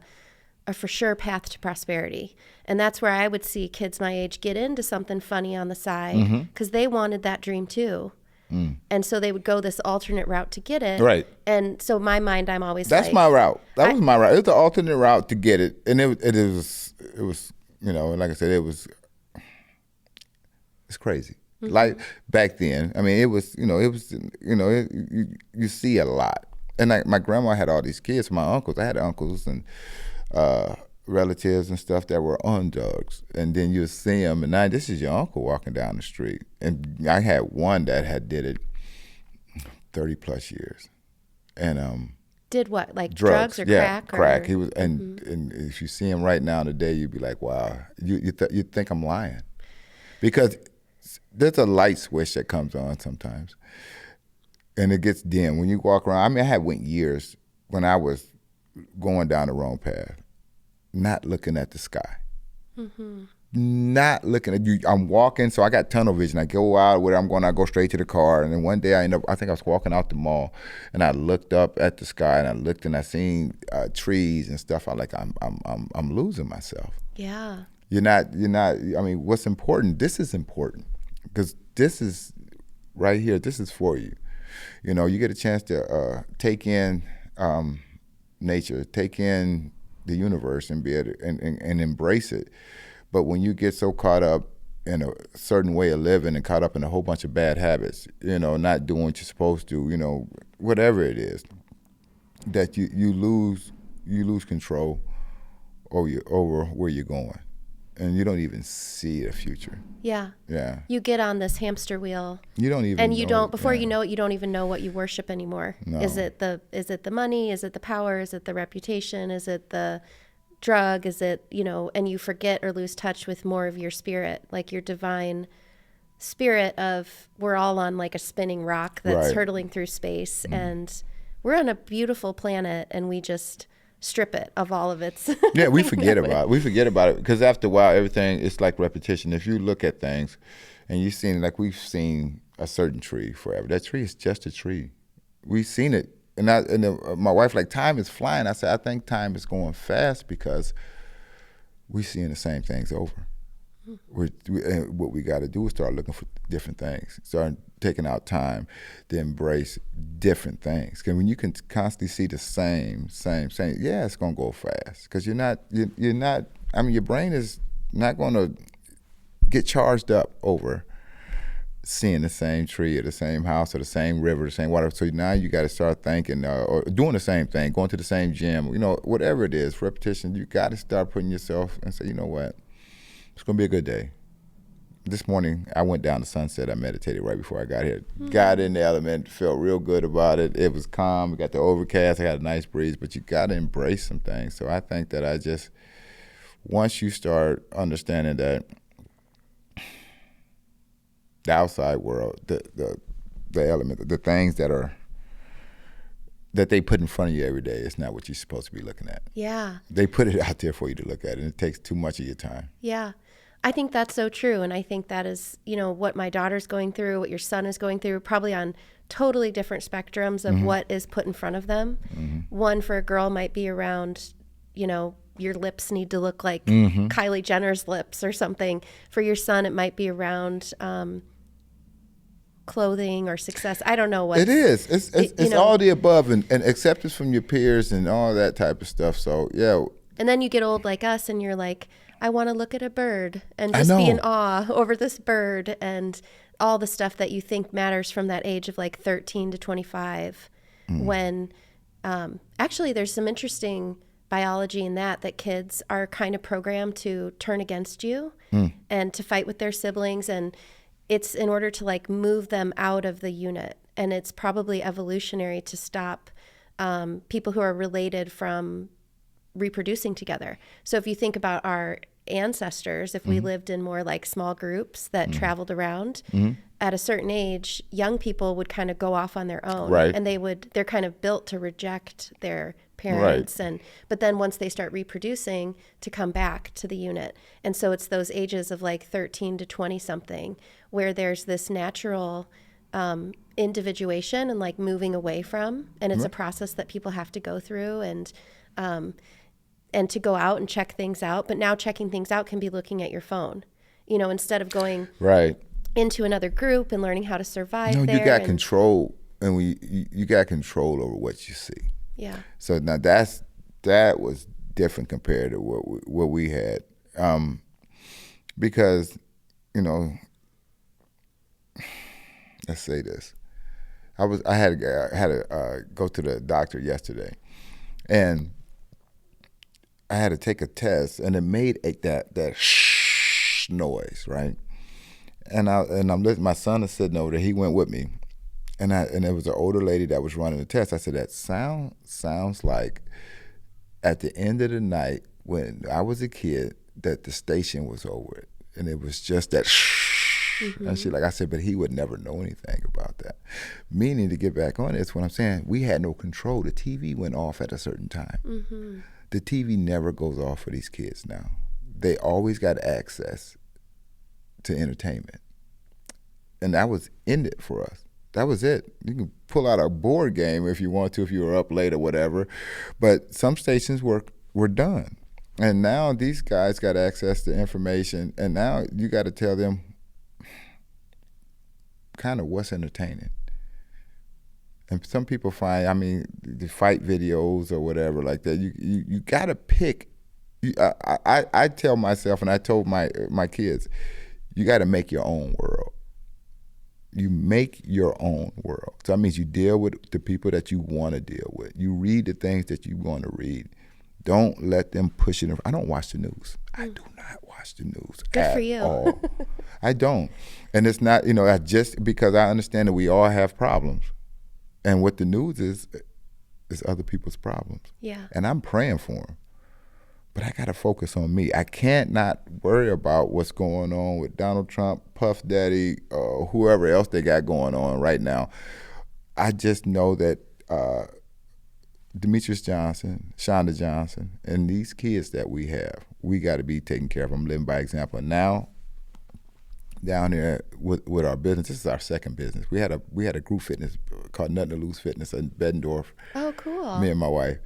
for sure path to prosperity, and that's where I would see kids my age get into something funny on the side because they wanted that dream too. And so they would go this alternate route to get it. Right. And so in my mind, I'm always That's like, my route. That was my route. It was the alternate route to get it, and it was like I said, it's crazy. Like back then, I mean, you see a lot. And like my grandma had all these kids, my uncles. I had uncles and relatives and stuff that were on drugs, and then you see them, and now this is your uncle walking down the street. And I had one that had did it 30 plus years, and did what, like drugs or crack? Crack. He was, and if you see him right now today, you'd be like, wow, you think I'm lying, because there's a light switch that comes on sometimes, and it gets dim when you walk around. I mean, I went years when I was going down the wrong path, not looking at the sky, not looking at you. I'm walking, so I got tunnel vision. I go out where I'm going, I go straight to the car, and then one day I think I was walking out the mall, and I looked up at the sky, and I looked, and I seen trees and stuff. I'm losing myself. Yeah. You're not. I mean, what's important? This is important, because this is right here. This is for you. You get a chance to take in nature, take in the universe, and be able to, and embrace it. But when you get so caught up in a certain way of living and caught up in a whole bunch of bad habits, not doing what you're supposed to, whatever it is, that you lose control over where you're going, and you don't even see the future. Yeah. Yeah. You get on this hamster wheel. You don't even. And you don't. Before you know it, you don't even know what you worship anymore. No. Is it the money? Is it the power? Is it the reputation? Is it the drug? Is it, and you forget or lose touch with more of your spirit, like your divine spirit of, we're all on like a spinning rock that's hurtling through space, and we're on a beautiful planet, and we just strip it of all of its. Yeah, we forget about it. We forget about it because after a while, everything is like repetition. If you look at things, and you've seen, like we've seen a certain tree forever. That tree is just a tree. We've seen it. And my wife, like, time is flying. I said, I think time is going fast because we're seeing the same things over. And what we got to do is start looking for different things, start taking out time to embrace different things. Because when you can constantly see the same, yeah, it's going to go fast. Because you're not, I mean, your brain is not going to get charged up over seeing the same tree or the same house or the same river, the same water. So now you got to start thinking or doing the same thing, going to the same gym, whatever it is, repetition. You got to start putting yourself and say, you know what, it's going to be a good day. This morning, I went down to Sunset. I meditated right before I got here. Got in the element, felt real good about it. It was calm. We got the overcast. I got a nice breeze, but you got to embrace some things. So I think that once you start understanding that the outside world, the element, the things that they put in front of you every day, it's not what you're supposed to be looking at. Yeah. They put it out there for you to look at, and it takes too much of your time. Yeah. I think that's so true. And I think that is, what my daughter's going through, what your son is going through, probably on totally different spectrums of what is put in front of them. One for a girl might be around, your lips need to look like Kylie Jenner's lips or something. For your son, it might be around clothing or success. I don't know what it is. It's all the above, and acceptance from your peers and all that type of stuff. So yeah. And then you get old like us, and you're like, I want to look at a bird and just be in awe over this bird, and all the stuff that you think matters from that age of like 13 to 25. When actually there's some interesting biology in that kids are kind of programmed to turn against you and to fight with their siblings, and it's in order to like move them out of the unit. And it's probably evolutionary to stop people who are related from reproducing together. So if you think about our ancestors, if we lived in more like small groups that traveled around, at a certain age, young people would kind of go off on their own, and they're kind of built to reject their parents, but then once they start reproducing, to come back to the unit. And so it's those ages of like 13 to 20 something where there's this natural individuation and like moving away from, and it's a process that people have to go through, and to go out and check things out. But now checking things out can be looking at your phone, instead of going into another group and learning how to survive there. You got control, and you got control over what you see. Yeah. So now that was different compared to what we had, because let's say this. I had to go to the doctor yesterday, and I had to take a test, and it made that shh noise, right? And I'm listening. My son is sitting over there. He went with me, and there was an older lady that was running the test. I said, that sounds like at the end of the night when I was a kid that the station was over it, and it was just that shh. Mm-hmm. And I said, but he would never know anything about that. Meaning, to get back on it's what I'm saying, we had no control. The TV went off at a certain time. Mm-hmm. The TV never goes off for these kids now. They always got access to entertainment. And that was in it for us. That was it. You can pull out a board game if you want to, if you were up late or whatever. But some stations were done. And now these guys got access to information, and now you got to tell them kind of what's entertaining. And some people find, the fight videos or whatever like that, you got to pick. I tell myself, and I told my kids, you got to make your own world. You make your own world. So that means you deal with the people that you want to deal with. You read the things that you want to read. Don't let them push it. I don't watch the news. I do not watch the news at all. I don't. And it's not, I just, because I understand that we all have problems. And what the news is other people's problems. Yeah. And I'm praying for them. But I got to focus on me. I can't not worry about what's going on with Donald Trump, Puff Daddy, whoever else they got going on right now. I just know that Demetrius Johnson, Chanda Johnson, and these kids that we have, we got to be taking care of them, living by example. Now, down here with our business, this is our second business. We had a group fitness called Nothing to Lose Fitness in Beddendorf. Oh, cool. Me and my wife.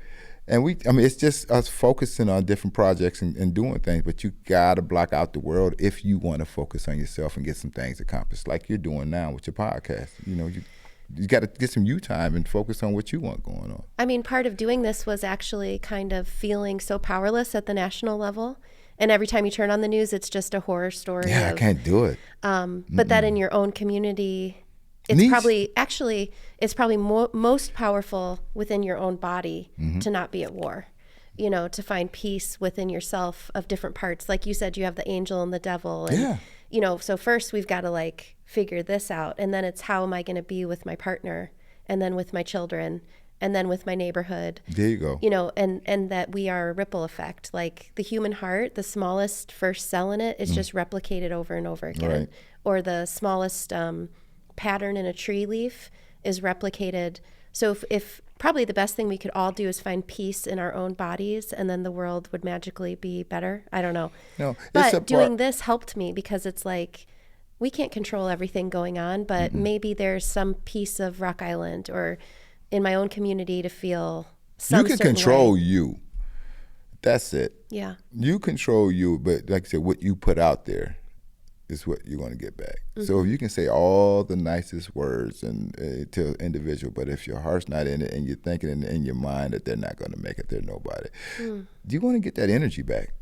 And it's just us focusing on different projects and doing things, but you gotta block out the world if you want to focus on yourself and get some things accomplished, like you're doing now with your podcast. You got to get some you time and focus on what you want going on. Part of doing this was actually kind of feeling so powerless at the national level. And every time you turn on the news, it's just a horror story. Yeah, I can't do it. But that in your own community, it's probably most powerful within your own body to not be at war, to find peace within yourself of different parts. Like you said, you have the angel and the devil. And, so first we've got to figure this out. And then it's, how am I going to be with my partner, and then with my children, and then with my neighborhood. There you go. And that we are a ripple effect. Like the human heart, the smallest first cell in it is just replicated over and over again. Right. Or the smallest pattern in a tree leaf is replicated. So if probably the best thing we could all do is find peace in our own bodies, and then the world would magically be better. I don't know. No, but doing this helped me, because it's we can't control everything going on, but maybe there's some piece of Rock Island or in my own community to feel some You can certain control way. you. That's it. Yeah. You control you, but like I said, what you put out there is what you're going to get back. So if you can say all the nicest words and to an individual, but if your heart's not in it and you're thinking in your mind that they're not going to make it, they're nobody, you're going to get that energy back.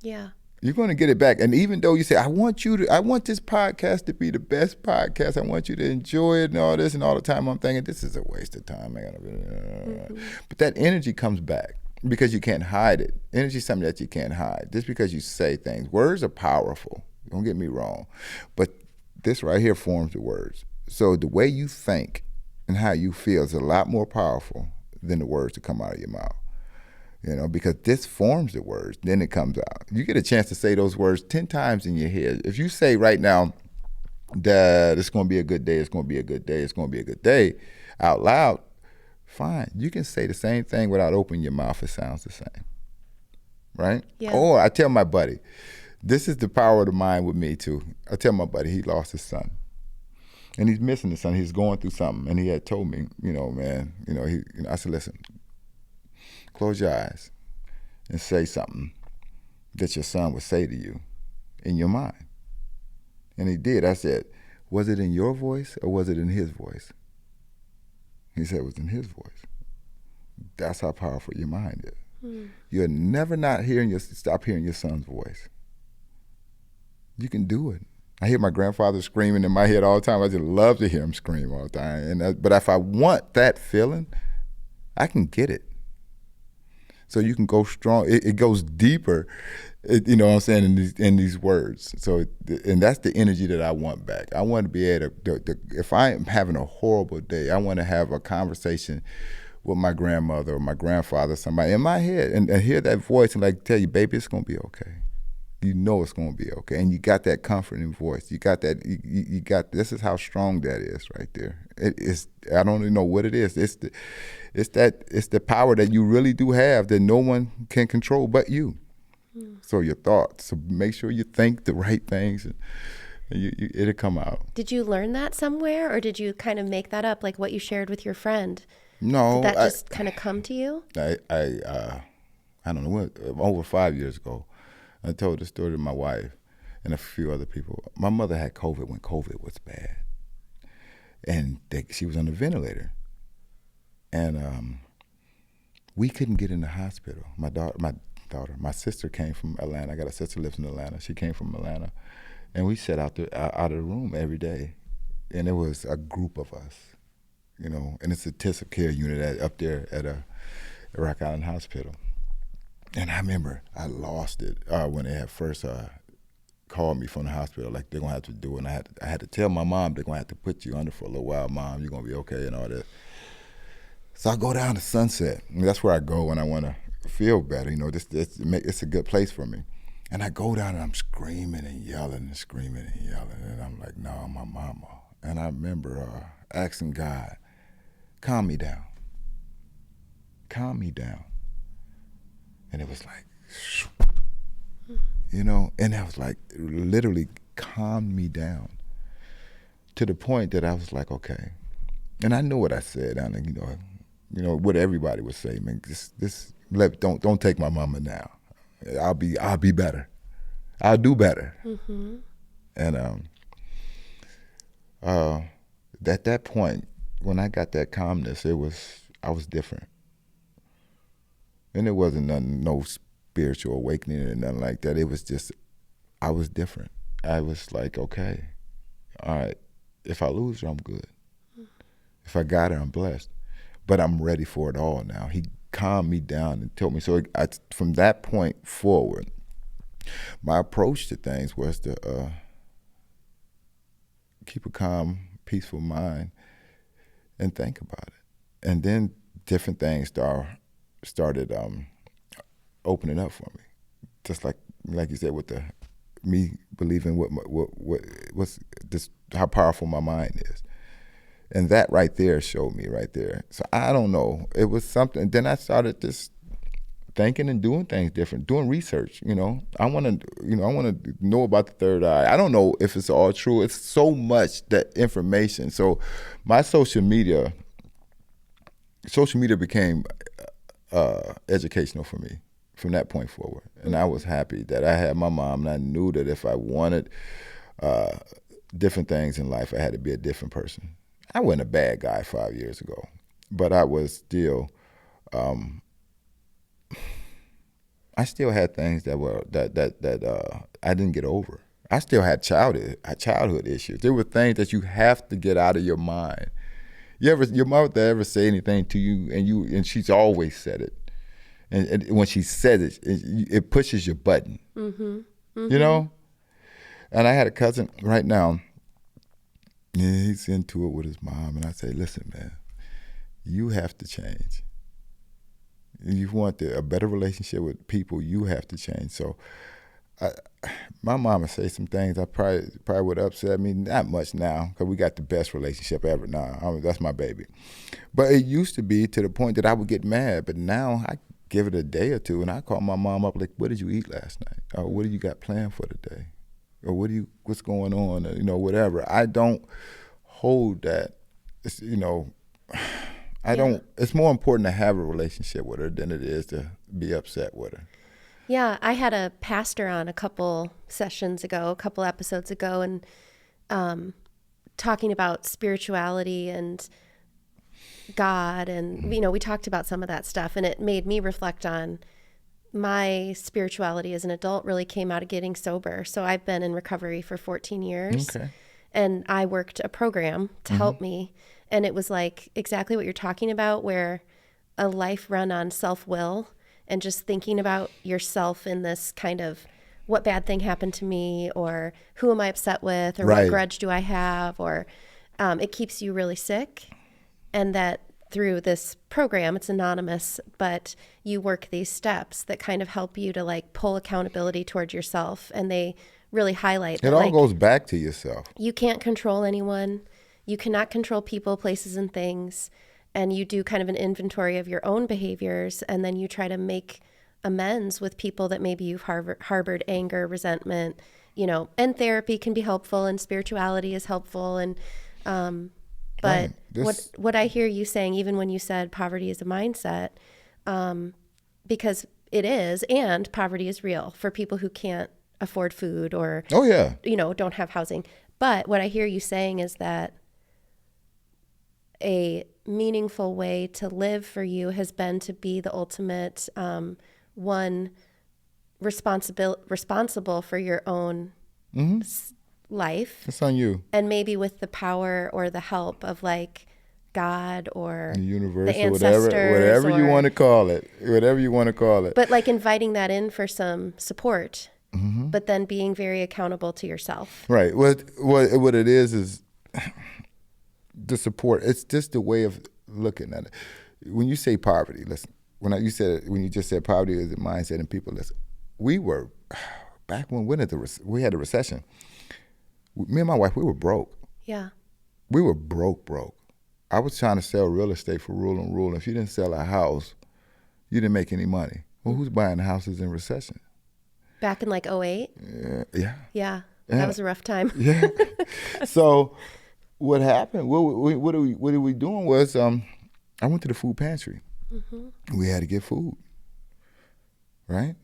Yeah. You're going to get it back. And even though you say, I want this podcast to be the best podcast, I want you to enjoy it and all this, and all the time I'm thinking, this is a waste of time. But that energy comes back because you can't hide it. Energy is something that you can't hide. Just because you say things. Words are powerful. Don't get me wrong. But this right here forms the words. So the way you think and how you feel is a lot more powerful than the words that come out of your mouth. Because this forms the words, then it comes out. You get a chance to say those words 10 times in your head. If you say right now that it's going to be a good day, it's going to be a good day, it's going to be a good day, out loud, fine. You can say the same thing without opening your mouth. It sounds the same, right? Yeah. Or I tell my buddy, this is the power of the mind with me too. I tell my buddy, he lost his son. And he's missing his son. He's going through something. And he had told me, I said, listen, close your eyes and say something that your son would say to you in your mind. And he did. I said, was it in your voice or was it in his voice? He said it was in his voice. That's how powerful your mind is. You're never stop hearing your son's voice. You can do it. I hear my grandfather screaming in my head all the time. I just love to hear him scream all the time. But if I want that feeling, I can get it. So you can go strong. It goes deeper, you know what I'm saying, in these words. So, and that's the energy that I want back. I want to be able to, if I am having a horrible day, I want to have a conversation with my grandmother or my grandfather, somebody in my head, and hear that voice and like tell you, baby, it's going to be okay. You know it's going to be okay. And you got that comforting voice. You got that, you got, this is how strong that is right there. It is, I don't even know what it is. It's the power that you really do have that no one can control but you. So your thoughts. So make sure you think the right things, and it'll come out. Did you learn that somewhere, or did you kind of make that up, like what you shared with your friend? No. Did that just kind of come to you? I don't know, over 5 years ago, I told the story to my wife and a few other people. My mother had COVID when COVID was bad, and she was on the ventilator. And we couldn't get in the hospital. My sister came from Atlanta. I got a sister who lives in Atlanta. She came from Atlanta, and we sat out of the room every day, and it was a group of us, you know. And it's a intensive care unit up there at Rock Island Hospital. And I remember I lost it when they had first called me from the hospital, like they're gonna have to do it. And I had to tell my mom they're gonna have to put you under for a little while, Mom. You're gonna be okay and all that. So I go down to Sunset. And that's where I go when I want to feel better. You know, it's a good place for me. And I go down and I'm screaming and yelling and screaming and yelling. And I'm like, no, my mama. And I remember asking God, calm me down. Calm me down. And it was like, you know, and I was like, literally calmed me down to the point that I was like, okay. And I knew what I said, and you know what everybody would say, man. Don't take my mama now. I'll be better. I'll do better. Mm-hmm. And at that point, when I got that calmness, I was different. And it wasn't no spiritual awakening or nothing like that. It was just, I was different. I was like, okay, all right, if I lose her, I'm good. If I got her, I'm blessed. But I'm ready for it all now. He calmed me down and told me. So from that point forward, my approach to things was to keep a calm, peaceful mind and think about it. And then different things started opening up for me, just like you said, with me believing what's this, how powerful my mind is, and that right there showed me right there. So I don't know, it was something. Then I started just thinking and doing things different, doing research. You know, I want to know about the third eye. I don't know if it's all true. It's so much that information. So my social media became educational for me from that point forward. And I was happy that I had my mom, and I knew that if I wanted different things in life, I had to be a different person. I wasn't a bad guy 5 years ago, but I was still, I still had things that I didn't get over. I still had childhood issues. There were things that you have to get out of your mind. Your mother ever say anything to you, and she's always said it, and when she said it, it pushes your button. Mm-hmm. Mm-hmm. You know. And I had a cousin right now. Yeah, he's into it with his mom, and I say, listen, man, you have to change. If you want a better relationship with people, you have to change. So my mama say some things I probably would upset me. Not much now, because we got the best relationship ever now. That's my baby. But it used to be to the point that I would get mad. But now I give it a day or two, and I call my mom up like, what did you eat last night? Or what do you got planned for today? Or what's going on? Or, whatever. I don't hold that. It's, I don't. It's more important to have a relationship with her than it is to be upset with her. Yeah, I had a pastor on a couple episodes ago, and talking about spirituality and God, and we talked about some of that stuff, and it made me reflect on my spirituality as an adult. Really came out of getting sober. So I've been in recovery for 14 years. Okay. And I worked a program to help me, and it was like exactly what you're talking about, where a life run on self-will and just thinking about yourself in this kind of, what bad thing happened to me, or who am I upset with, or what grudge do I have, or it keeps you really sick. And that through this program, it's anonymous, but you work these steps that kind of help you to like pull accountability towards yourself. And they really highlight that, it all goes back to yourself. You can't control anyone. You cannot control people, places, and things. And you do kind of an inventory of your own behaviors, and then you try to make amends with people that maybe you've harbored anger, resentment, and therapy can be helpful, and spirituality is helpful. And but what I hear you saying, even when you said poverty is a mindset, because it is, and poverty is real for people who can't afford food or, don't have housing. But what I hear you saying is that a meaningful way to live for you has been to be the ultimate one responsible for your own life. It's on you. And maybe with the power or the help of like God or the universe, the ancestors, or whatever you want to call it. But like inviting that in for some support, but then being very accountable to yourself. Right. What it is the support. It's just the way of looking at it. When you say poverty, listen. When you just said poverty is a mindset, and people listen. We were back when we had a recession. Me and my wife, we were broke. Yeah. We were broke. I was trying to sell real estate for rule. If you didn't sell a house, you didn't make any money. Well, who's buying houses in recession? Back in like 2008? Yeah. That was a rough time. Yeah. So what happened, what we doing was, I went to the food pantry. We had to get food, right?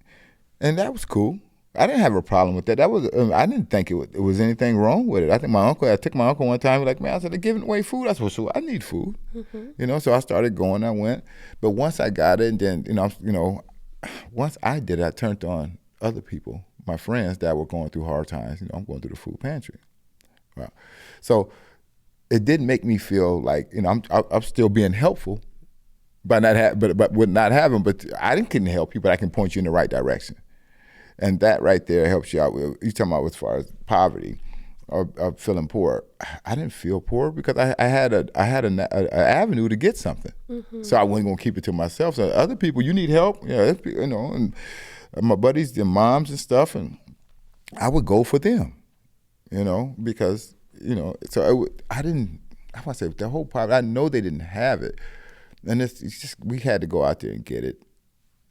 And that was cool. I didn't have a problem with that. That was I didn't think it was anything wrong with it. I took my uncle one time, like, man, I said, they're giving away food. I said, well, so I need food. So I started going, I went. But once I got it, and then, once I did it, I turned on other people, my friends that were going through hard times. I'm going through the food pantry. Wow. So it didn't make me feel like, I'm still being helpful, but with not having, but I couldn't help you, but I can point you in the right direction. And that right there helps you out. You're talking about as far as poverty or feeling poor. I didn't feel poor because I had an avenue to get something. So I wasn't gonna keep it to myself. So other people, you need help, and my buddies, their moms and stuff, and I would go for them, because so I didn't. I want to say the whole poverty. I know they didn't have it, and it's just we had to go out there and get it.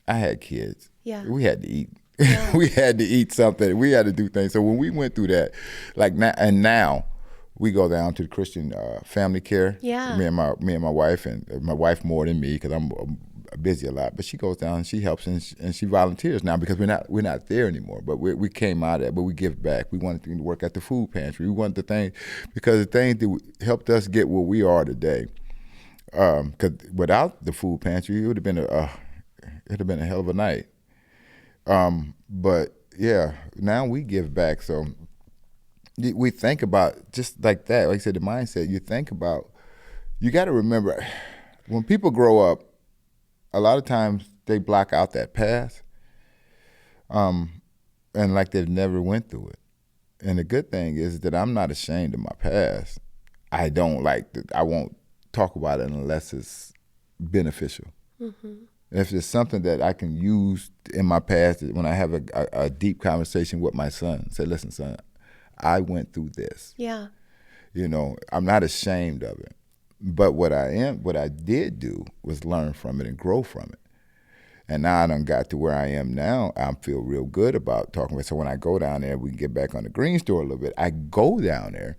I had kids. Yeah. We had to eat. Yeah. We had to eat something. We had to do things. So when we went through that, now we go down to the Christian family care. Yeah. Me and my wife, and my wife more than me because I'm busy a lot. But she goes down and she helps and she volunteers now because we're not there anymore. But we came out of it. But we give back. We wanted to work at the food pantry. We wanted the thing because the things that helped us get where we are today. Because without the food pantry, it would have been a hell of a night. But yeah, now we give back. So we think about just like that. Like I said, the mindset, you think about, you got to remember when people grow up, a lot of times they block out that past. And like they've never went through it. And the good thing is that I'm not ashamed of my past. I won't talk about it unless it's beneficial. If there's something that I can use in my past, when I have a deep conversation with my son, say, listen, son, I went through this. Yeah. I'm not ashamed of it. But what I did do was learn from it and grow from it. And now I done got to where I am now. I feel real good about talking about it. So when I go down there, we can get back on the green store a little bit. I go down there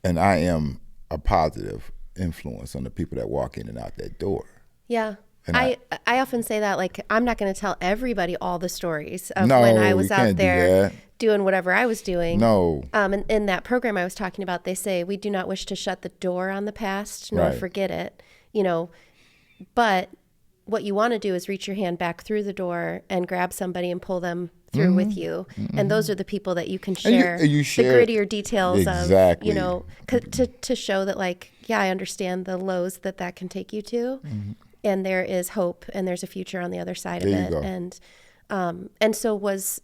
and I am a positive influence on the people that walk in and out that door. Yeah. I often say that, like, I'm not going to tell everybody all the stories of when I was out there doing whatever I was doing. No. In that program I was talking about, they say we do not wish to shut the door on the past nor forget it, but what you want to do is reach your hand back through the door and grab somebody and pull them through with you. And those are the people that you can share, you share the grittier details exactly. of, to show that like, yeah, I understand the lows that can take you to. And there is hope and there's a future on the other side of it. Go. And so was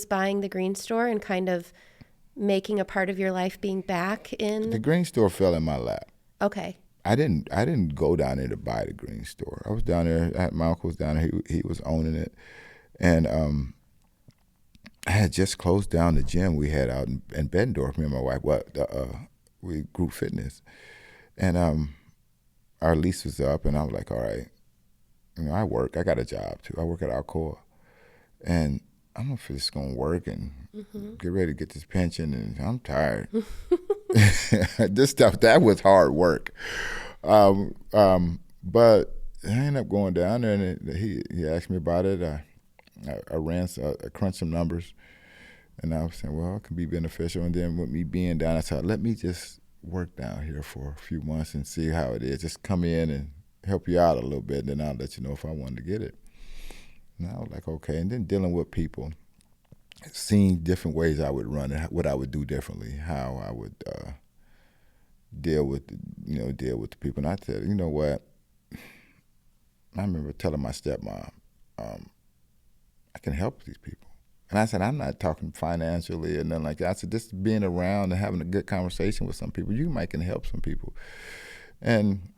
buying the green store and kind of making a part of your life being back in? The green store fell in my lap. Okay. I didn't go down there to buy the green store. I was down there. My uncle was down there. He was owning it, and I had just closed down the gym we had out in Bettendorf. Me and my wife, we group fitness, and our lease was up, and I was like, all right, I work. I got a job too. I work at Alcoa, and I'm not just gonna work and get ready to get this pension, and I'm tired. This stuff, that was hard work. But I ended up going down there, and he asked me about it. I crunched some numbers, and I was saying, well, it can be beneficial. And then with me being down, I thought, let me just work down here for a few months and see how it is. Just come in and help you out a little bit, and then I'll let you know if I wanted to get it. And I was like, okay. And then dealing with people, seeing different ways I would run it, what I would do differently, how I would deal with the people. And I said, you know what? I remember telling my stepmom, I can help these people. And I said, I'm not talking financially or nothing like that. I said, just being around and having a good conversation with some people, you might can help some people. And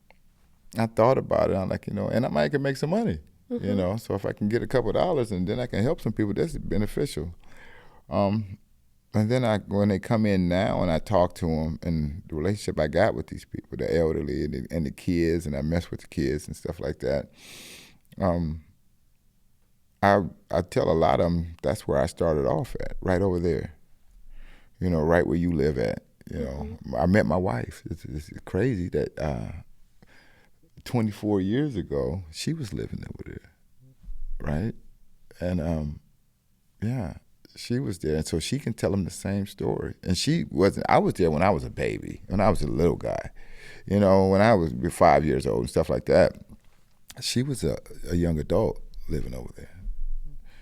I thought about it. I'm like, and I might can make some money, So if I can get a couple of dollars and then I can help some people, that's beneficial. And then when they come in now and I talk to them, and the relationship I got with these people, the elderly and the kids, and I mess with the kids and stuff like that, I tell a lot of them that's where I started off at, right over there, right where you live at. I met my wife. It's crazy that 24 years ago, she was living over there, right? And she was there, and so she can tell them the same story. And I was there when I was a baby, when I was a little guy, when I was 5 years old and stuff like that. She was a young adult living over there.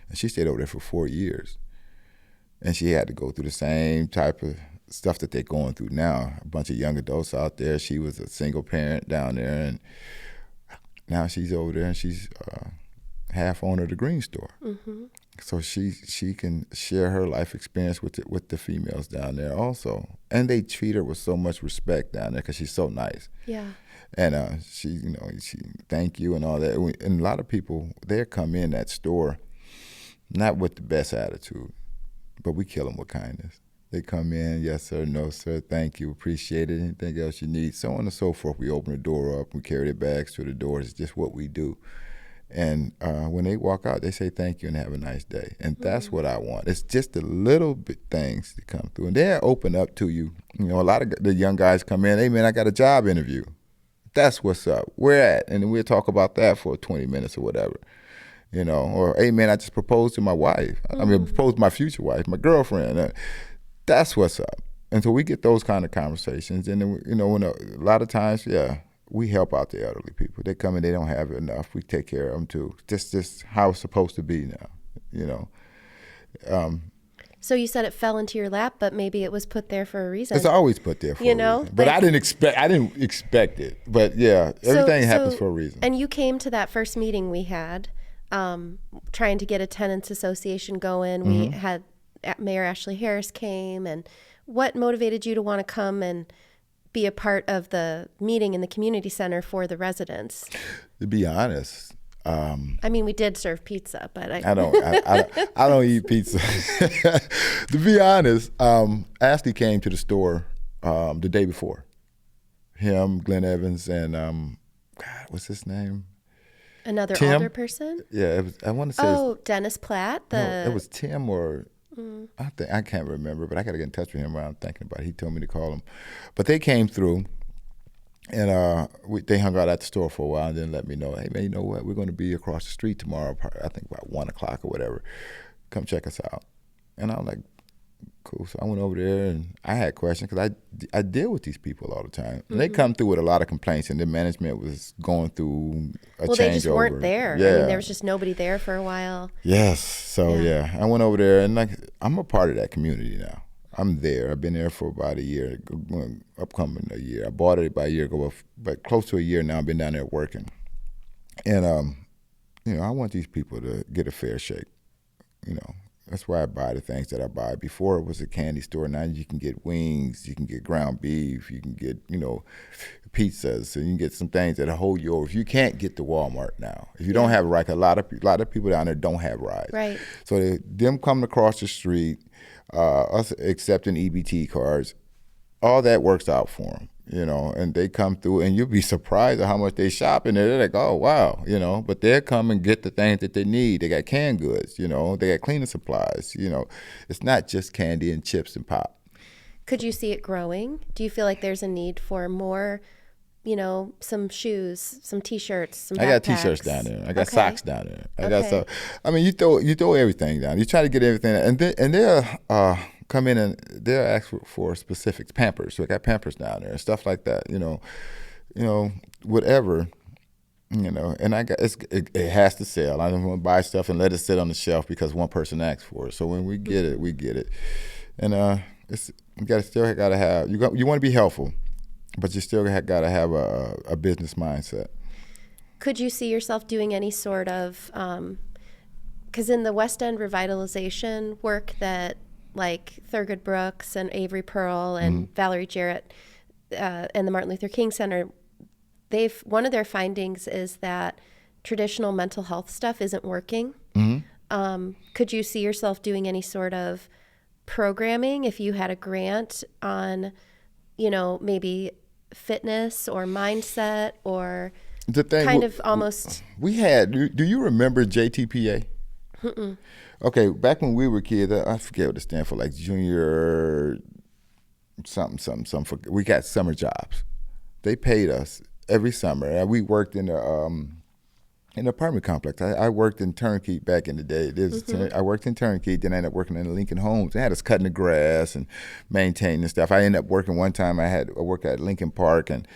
And she stayed over there for 4 years. And she had to go through the same type of stuff that they're going through now. A bunch of young adults out there. She was a single parent down there, and now she's over there, and she's half owner of the green store. So she can share her life experience with the females down there also. And they treat her with so much respect down there because she's so nice. Yeah. And she thank you and all that. And a lot of people, they come in that store not with the best attitude, but we kill them with kindness. They come in, yes sir, no sir, thank you, appreciate it, anything else you need, so on and so forth. We open the door up, we carry their bags to the doors. It's just what we do. And when they walk out, they say thank you and have a nice day. And that's what I want. It's just the little bit things that come through. And they're open up to you. A lot of the young guys come in, hey man, I got a job interview. That's what's up. Where at? And then we'll talk about that for 20 minutes or whatever. Or hey man, I just proposed to my wife. Proposed to my future wife, my girlfriend. That's what's up. And so we get those kind of conversations. And then, when a lot of times, we help out the elderly people. They come in, they don't have enough. We take care of them too. Just how it's supposed to be now, So you said it fell into your lap, but maybe it was put there for a reason. It's always put there for a reason. But I didn't expect it. But yeah, everything happens for a reason. And you came to that first meeting we had, trying to get a tenants association going. We had Mayor Ashley Harris came, and what motivated you to want to come and be a part of the meeting in the community center for the residents? To be honest, we did serve pizza, but I don't eat pizza. To be honest, Ashley came to the store the day before. Him, Glenn Evans, and what's his name? Another Tim? older person? Yeah, I want to say. Dennis Platt. No, it was Tim or. I can't remember, but I got to get in touch with him while I'm thinking about it. He told me to call him. But they came through, and they hung out at the store for a while and then let me know, hey, man, you know what? We're going to be across the street tomorrow, I think about 1 o'clock or whatever. Come check us out. And I'm like, Cool. So I went over there and I had questions because I deal with these people all the time. And they come through with a lot of complaints, and the management was going through a changeover. They just weren't there. Yeah. I mean, there was just nobody there for a while. Yes. So I went over there, and like I'm a part of that community now. I'm there. I've been there for about a year, upcoming a year. I bought it about a year ago, but close to a year now. I've been down there working, and I want these people to get a fair shake. That's why I buy the things that I buy. Before it was a candy store. Now you can get wings, you can get ground beef, you can get, pizzas, and you can get some things that hold you over. You can't get to Walmart now. If you don't have a lot of people down there don't have rides. Right. So them coming across the street, us accepting EBT cards, all that works out for them. And they come through, and you'll be surprised at how much they shop in there. They're like, oh, wow, but they'll come and get the things that they need. They got canned goods, they got cleaning supplies, It's not just candy and chips and pop. Could you see it growing? Do you feel like there's a need for more, some shoes, some T-shirts, some backpacks? I got T-shirts down there. I got socks down there. I got stuff. I mean, you throw everything down. You try to get everything, and they'll come in and they'll ask for specifics, Pampers. So I got Pampers down there and stuff like that. Whatever. And I got it has to sell. I don't want to buy stuff and let it sit on the shelf because one person asked for it. So when we get it, we get it. And you still got to have you want to be helpful, but you still got to have a business mindset. Could you see yourself doing any sort of because in the West End revitalization work that like Thurgood Brooks and Avery Pearl and Valerie Jarrett and the Martin Luther King Center, one of their findings is that traditional mental health stuff isn't working. Could you see yourself doing any sort of programming if you had a grant on, maybe fitness or mindset or almost? We had, do you remember JTPA? Mm-mm. Okay, back when we were kids, I forget what it stands for, like junior something. We got summer jobs. They paid us every summer, and we worked in an apartment complex. I worked in turnkey back in the day. I worked in turnkey, then I ended up working in Lincoln Homes. They had us cutting the grass and maintaining stuff. I ended up working one time. I worked at Lincoln Park, and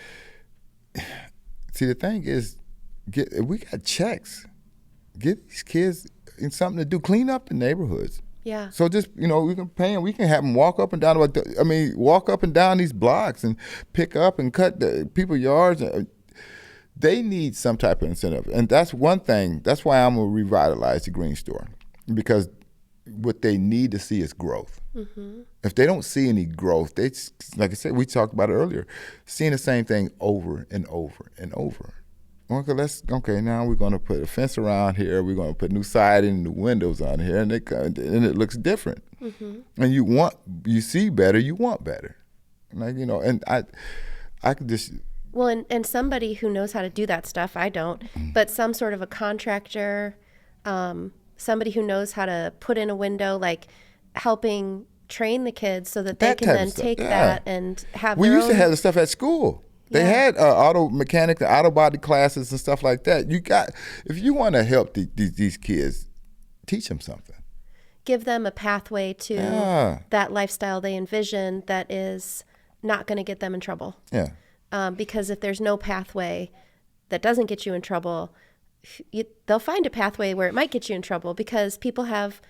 see, the thing is, we got checks. Get these kids something to do, clean up the neighborhoods. Yeah. So just, we can pay them. We can have them walk up and down these blocks and pick up and cut the people's yards. They need some type of incentive. And that's one thing. That's why I'm going to revitalize the Green Store, because what they need to see is growth. If they don't see any growth, like I said, we talked about it earlier, seeing the same thing over and over and over. Now we're going to put a fence around here. We're going to put new siding and new windows on here, and it looks different. And you see better, you want better. And I could just... Well, and somebody who knows how to do that stuff, I don't, but some sort of a contractor, somebody who knows how to put in a window, like helping train the kids so that they can then take that and have We their used to own... have the stuff at school. They had auto mechanic, auto body classes and stuff like that. If you want to help these kids, teach them something. Give them a pathway to that lifestyle they envision that is not going to get them in trouble. Yeah. Because if there's no pathway that doesn't get you in trouble, they'll find a pathway where it might get you in trouble, because people have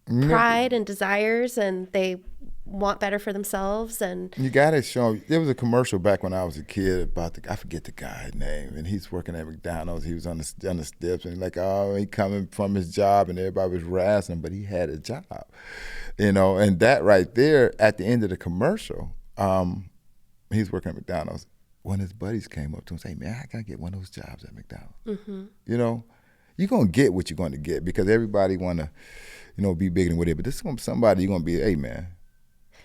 pride and desires, and they want better for themselves. And you got to show them. There was a commercial back when I was a kid about I forget the guy's name, and he's working at McDonald's. He was on the steps, and he coming from his job, and everybody was harassing him, but he had a job, and that right there at the end of the commercial, he's working at McDonald's. One of his buddies came up to him and said, "Hey, man, I gotta get one of those jobs at McDonald's." You're gonna get what you're going to get, because everybody want to, be bigger than whatever. But this is somebody you're gonna be. Hey, man.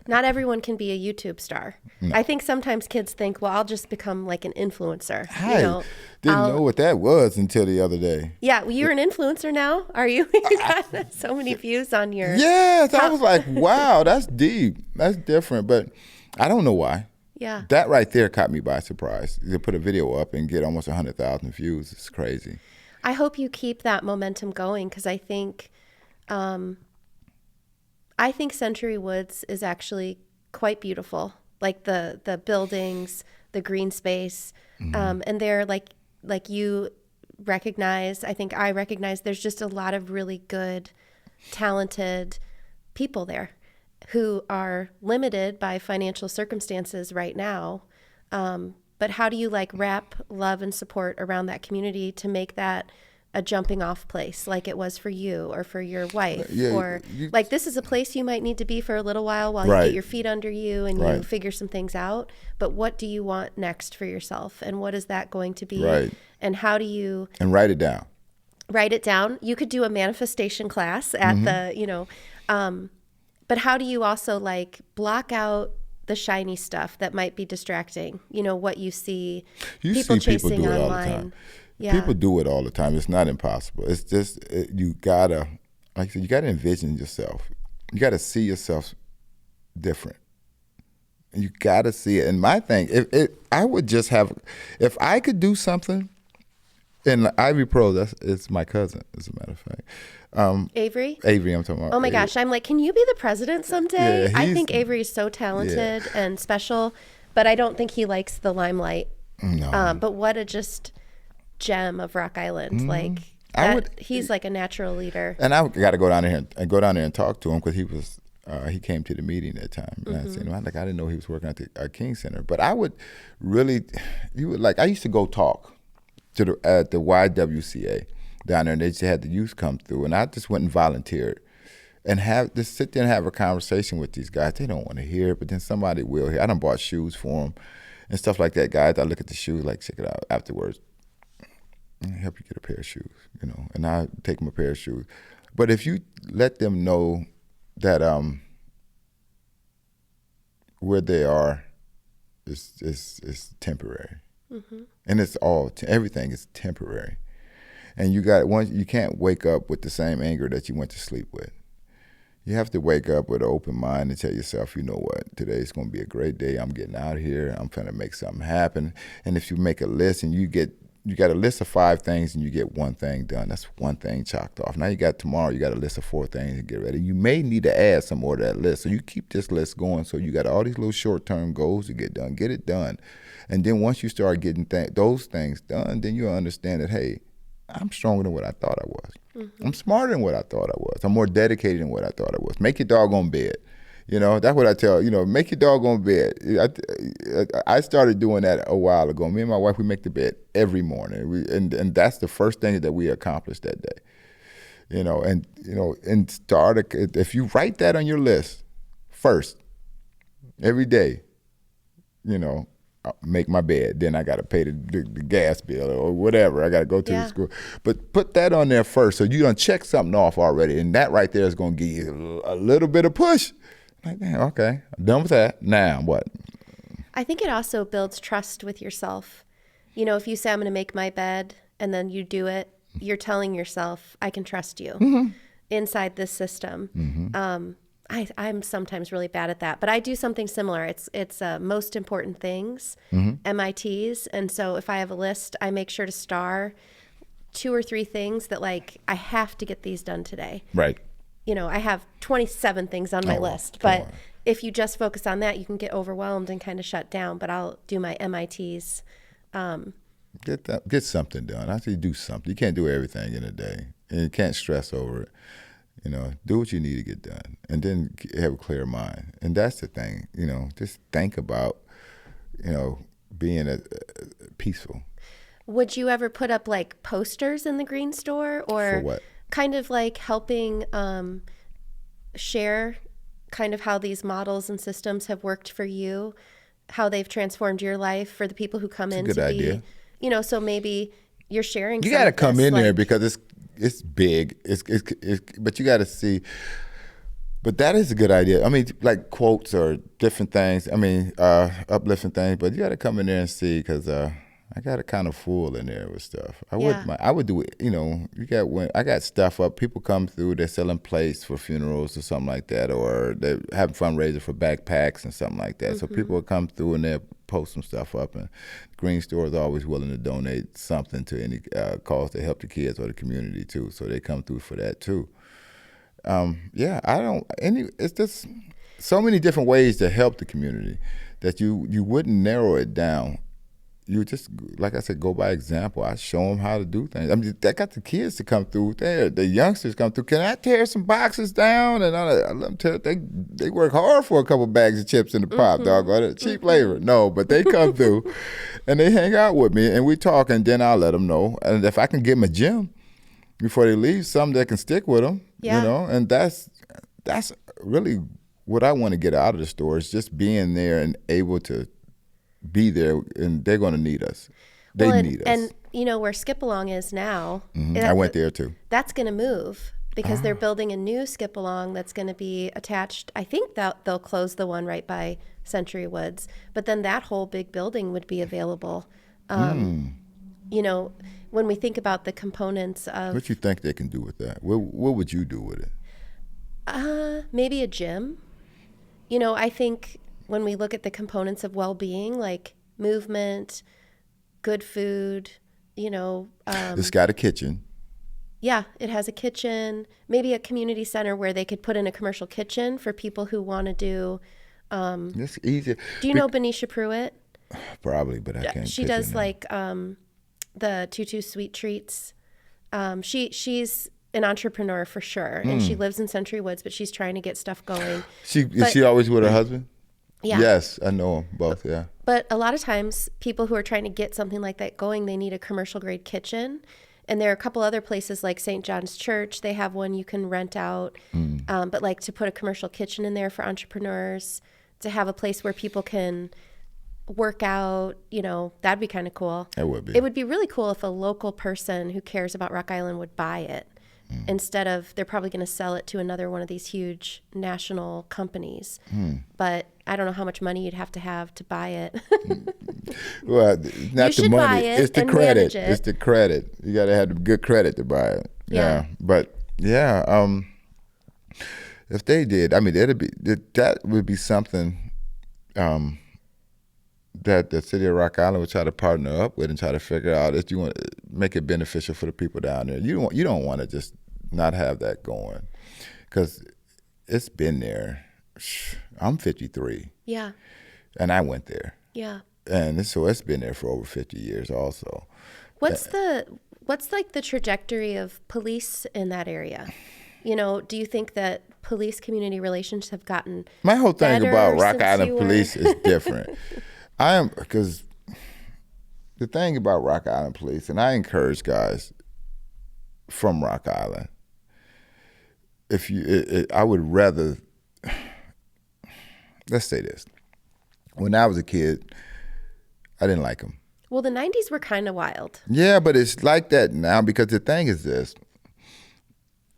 Not everyone can be a YouTube star. No. I think sometimes kids think, well, I'll just become like an influencer. I didn't know what that was until the other day. Yeah, well, you're an influencer now, are you? You got so many views on your... Yes, I was like, wow, that's deep. That's different, but I don't know why. Yeah. That right there caught me by surprise. To put a video up and get almost 100,000 views, it's crazy. I hope you keep that momentum going, because I think... I think Century Woods is actually quite beautiful. Like the buildings, the green space, and they're like you recognize. I think I recognize. There's just a lot of really good, talented people there who are limited by financial circumstances right now. But how do you like wrap love and support around that community to make that a jumping off place like it was for you or for your wife? Or like this is a place you might need to be for a little while you get your feet under you and you figure some things out. But what do you want next for yourself? And what is that going to be? Right. And how do you... And write it down. Write it down. You could do a manifestation class at the, but how do you also like block out the shiny stuff that might be distracting? What you see people chasing do it online. All the time. Yeah. People do it all the time. It's not impossible. It's just you gotta, like I said, you gotta envision yourself. You gotta see yourself different. You gotta see it. And my thing, if I could do something, and Ivy Pro, it's my cousin, as a matter of fact. Avery, I'm talking about. Oh my gosh, I'm like, can you be the president someday? Yeah, I think Avery is so talented and special, but I don't think he likes the limelight. No. But what a just gem of Rock Island. Like he's like a natural leader. And I got to go down there and talk to him because he came to the meeting that time. And I said, I didn't know he was working at the King Center. But I used to go talk at the YWCA down there, and they just had the youth come through, and I just went and volunteered and sit there and have a conversation with these guys. They don't want to hear it, but then somebody will hear. I done bought shoes for them and stuff like that. Guys, I look at the shoes, like, check it out afterwards. I'll help you get a pair of shoes, and I take them a pair of shoes. But if you let them know that where they are is temporary, and it's everything is temporary, and you can't wake up with the same anger that you went to sleep with. You have to wake up with an open mind and tell yourself, you know what, today's going to be a great day. I'm getting out here. I'm trying to make something happen. And if you make a list and you got a list of 5 things and you get one thing done, that's one thing chalked off. Now tomorrow you got a list of 4 things to get ready. You may need to add some more to that list. So you keep this list going. So you got all these little short-term goals to get done. Get it done. And then once you start getting those things done, then you'll understand that, hey, I'm stronger than what I thought I was. I'm smarter than what I thought I was. I'm more dedicated than what I thought I was. Make your doggone bed. That's what I tell, make your doggone bed. I started doing that a while ago. Me and my wife, we make the bed every morning. And that's the first thing that we accomplished that day. And start, if you write that on your list first, every day, make my bed, then I got to pay the gas bill or whatever. I got to go to the school. But put that on there first so you done check something off already. And that right there is going to give you a little bit of push. Like, man, okay, I'm done with that. Now what? I think it also builds trust with yourself. If you say, I'm going to make my bed, and then you do it, you're telling yourself, I can trust you inside this system. I'm sometimes really bad at that, but I do something similar. It's most important things, MITs. And so if I have a list, I make sure to star 2 or 3 things that like, I have to get these done today. Right. I have 27 things on my list, but if you just focus on that, you can get overwhelmed and kind of shut down. But I'll do my MITs. Get something done. I say do something. You can't do everything in a day, and you can't stress over it. Do what you need to get done, and then have a clear mind. And that's the thing. Just think about, being peaceful. Would you ever put up like posters in the green store, or for what? Kind of like helping share kind of how these models and systems have worked for you, how they've transformed your life for the people who come in to idea. be, so maybe you're sharing. You got to come in there because it's big. It's but you got to see. But that is a good idea. I mean, like quotes or different things. I mean, uplifting things. But you got to come in there and see because I got it kind of full in there with stuff. I would do it. I got stuff up. People come through. They're selling plates for funerals or something like that, or they're having fundraisers for backpacks and something like that. So people will come through and they'll post some stuff up. And the Green Store is always willing to donate something to any cause to help the kids or the community too. So they come through for that too. yeah, I don't. It's just so many different ways to help the community that you wouldn't narrow it down. You just, like I said, go by example. I show them how to do things. I mean, I got the kids to come through there. The youngsters come through. Can I tear some boxes down? And I let them tear. They work hard for a couple bags of chips in the pot, doggone it. Cheap labor. No, but they come through, and they hang out with me, and we talk, and then I'll let them know. And if I can give them a gym before they leave, something that can stick with them, Yeah. you know, and that's really what I want to get out of the store is just being there and able to be there, and they're going to need us. They need us. And you know where Skip Along is now. I went there too. That's going to move because they're building a new Skip Along that's going to be attached. I think that they'll close the one right by Century Woods, but then that whole big building would be available. You know, when we think about the components of What you think they can do with that? What would you do with it? maybe a gym. You know, I think when we look at the components of well-being, like movement, good food, you know. It's got a kitchen. Yeah, it has a kitchen, maybe a community center where they could put in a commercial kitchen for people who want to do. It's easy. Do you know Benicia Pruitt? Probably, but I can't. She does like the Tutu Sweet Treats. She's an entrepreneur for sure, and she lives in Century Woods, but she's trying to get stuff going. Is she always with her husband? Yeah. Yes, I know them both, yeah. But a lot of times, people who are trying to get something like that going, they need a commercial-grade kitchen. And there are a couple other places like St. John's Church. They have one you can rent out. But like to put a commercial kitchen in there for entrepreneurs, to have a place where people can work out, you know, that'd be kind of cool. It would be. It would be really cool if a local person who cares about Rock Island would buy it. Instead of, they're probably going to sell it to another one of these huge national companies. But I don't know how much money you'd have to buy it. Well, not the money. It's the credit. Manage it. It's the credit. You got to have good credit to buy it. Yeah. But yeah, if they did, I mean, that would be something that the city of Rock Island would try to partner up with and try to figure out if you want to make it beneficial for the people down there. You don't want to just not have that going, because it's been there. I'm 53. Yeah. And I went there. Yeah. And so it's been there for over 50 years also. What's like the trajectory of police in that area? You know, do you think that police community relations have gotten My whole thing better about Rock since Island you were- Police is different. Because the thing about Rock Island Police, and I encourage guys from Rock Island, I would rather, let's say this. When I was a kid, I didn't like them. Well, the 90s were kind of wild. Yeah, but it's like that now, because the thing is this.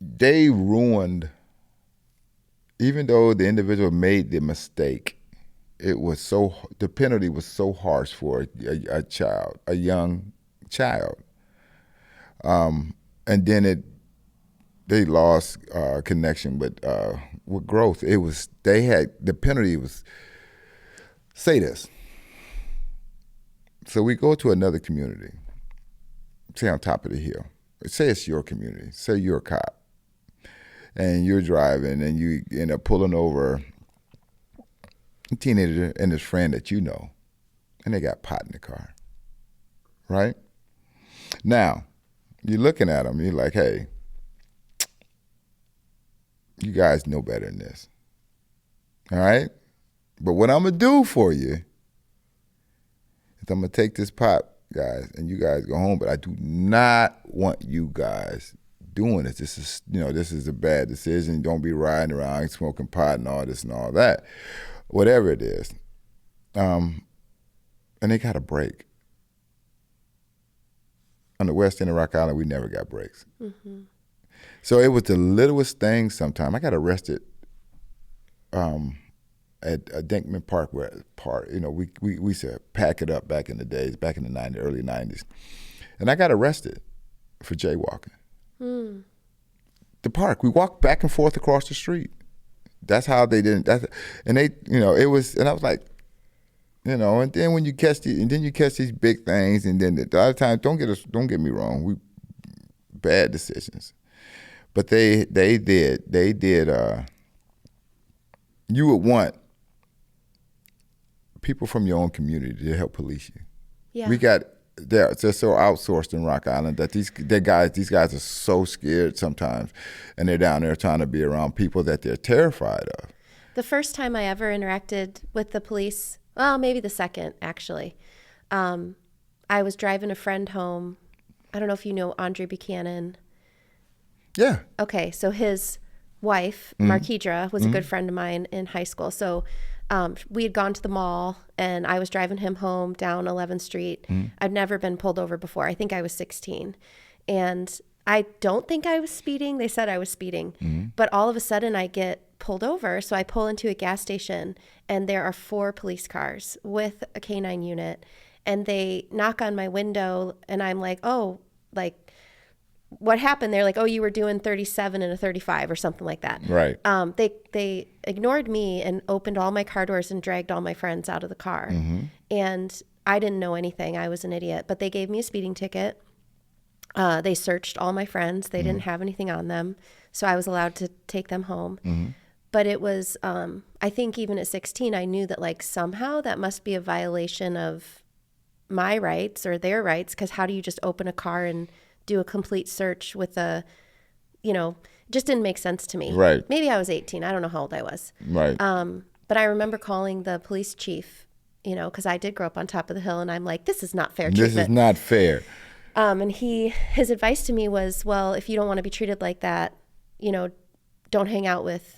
They ruined, even though the individual made the mistake, the penalty was so harsh for a child, a young child. And then they lost connection with growth. The penalty was, say this. So we go to another community, say on top of the hill. Say it's your community. Say you're a cop, and you're driving, and you end up pulling over a teenager and his friend that you know, and they got pot in the car, right? Now, you're looking at them, you're like, hey, you guys know better than this, all right? But what I'm going to do for you is I'm going to take this pot, guys, and you guys go home, but I do not want you guys doing this. This is a bad decision. Don't be riding around smoking pot and all this and all that. Whatever it is. And they got a break. On the west end of Rock Island, we never got breaks. Mm-hmm. So it was the littlest thing sometimes. I got arrested at Dinkman Park, we used to pack it up back in the days, back in the early 90s. And I got arrested for jaywalking. Mm. The park, we walked back and forth across the street. That's how they didn't. It was, and I was like, and then when you catch these big things, and then the other time, don't get me wrong, bad decisions. But they did. You would want people from your own community to help police you. Yeah. They're so outsourced in Rock Island that these guys are so scared sometimes, and they're down there trying to be around people that they're terrified of. The first time I ever interacted with the police, well, maybe the second actually, I was driving a friend home. I don't know if you know Andre Buchanan. Yeah. Okay, so his wife, Marquidra, was a good friend of mine in high school. So we had gone to the mall, and I was driving him home down 11th Street. I'd never been pulled over before. I think I was 16. And I don't think I was speeding. They said I was speeding. But all of a sudden, I get pulled over. So I pull into a gas station, and there are 4 police cars with a K-9 unit. And they knock on my window, and I'm like, oh, like, what happened? They're like, oh, you were doing 37 and a 35 or something like that. Right. They ignored me and opened all my car doors and dragged all my friends out of the car. And I didn't know anything. I was an idiot. But they gave me a speeding ticket. They searched all my friends. They didn't have anything on them. So I was allowed to take them home. But it was, I think even at 16, I knew that like somehow that must be a violation of my rights or their rights, because how do you just open a car and do a complete search with a, just didn't make sense to me. Right. Maybe I was 18. I don't know how old I was. Right. But I remember calling the police chief, because I did grow up on top of the hill, and I'm like, this is not fair treatment. This is not fair. And his advice to me was, well, if you don't want to be treated like that, don't hang out with,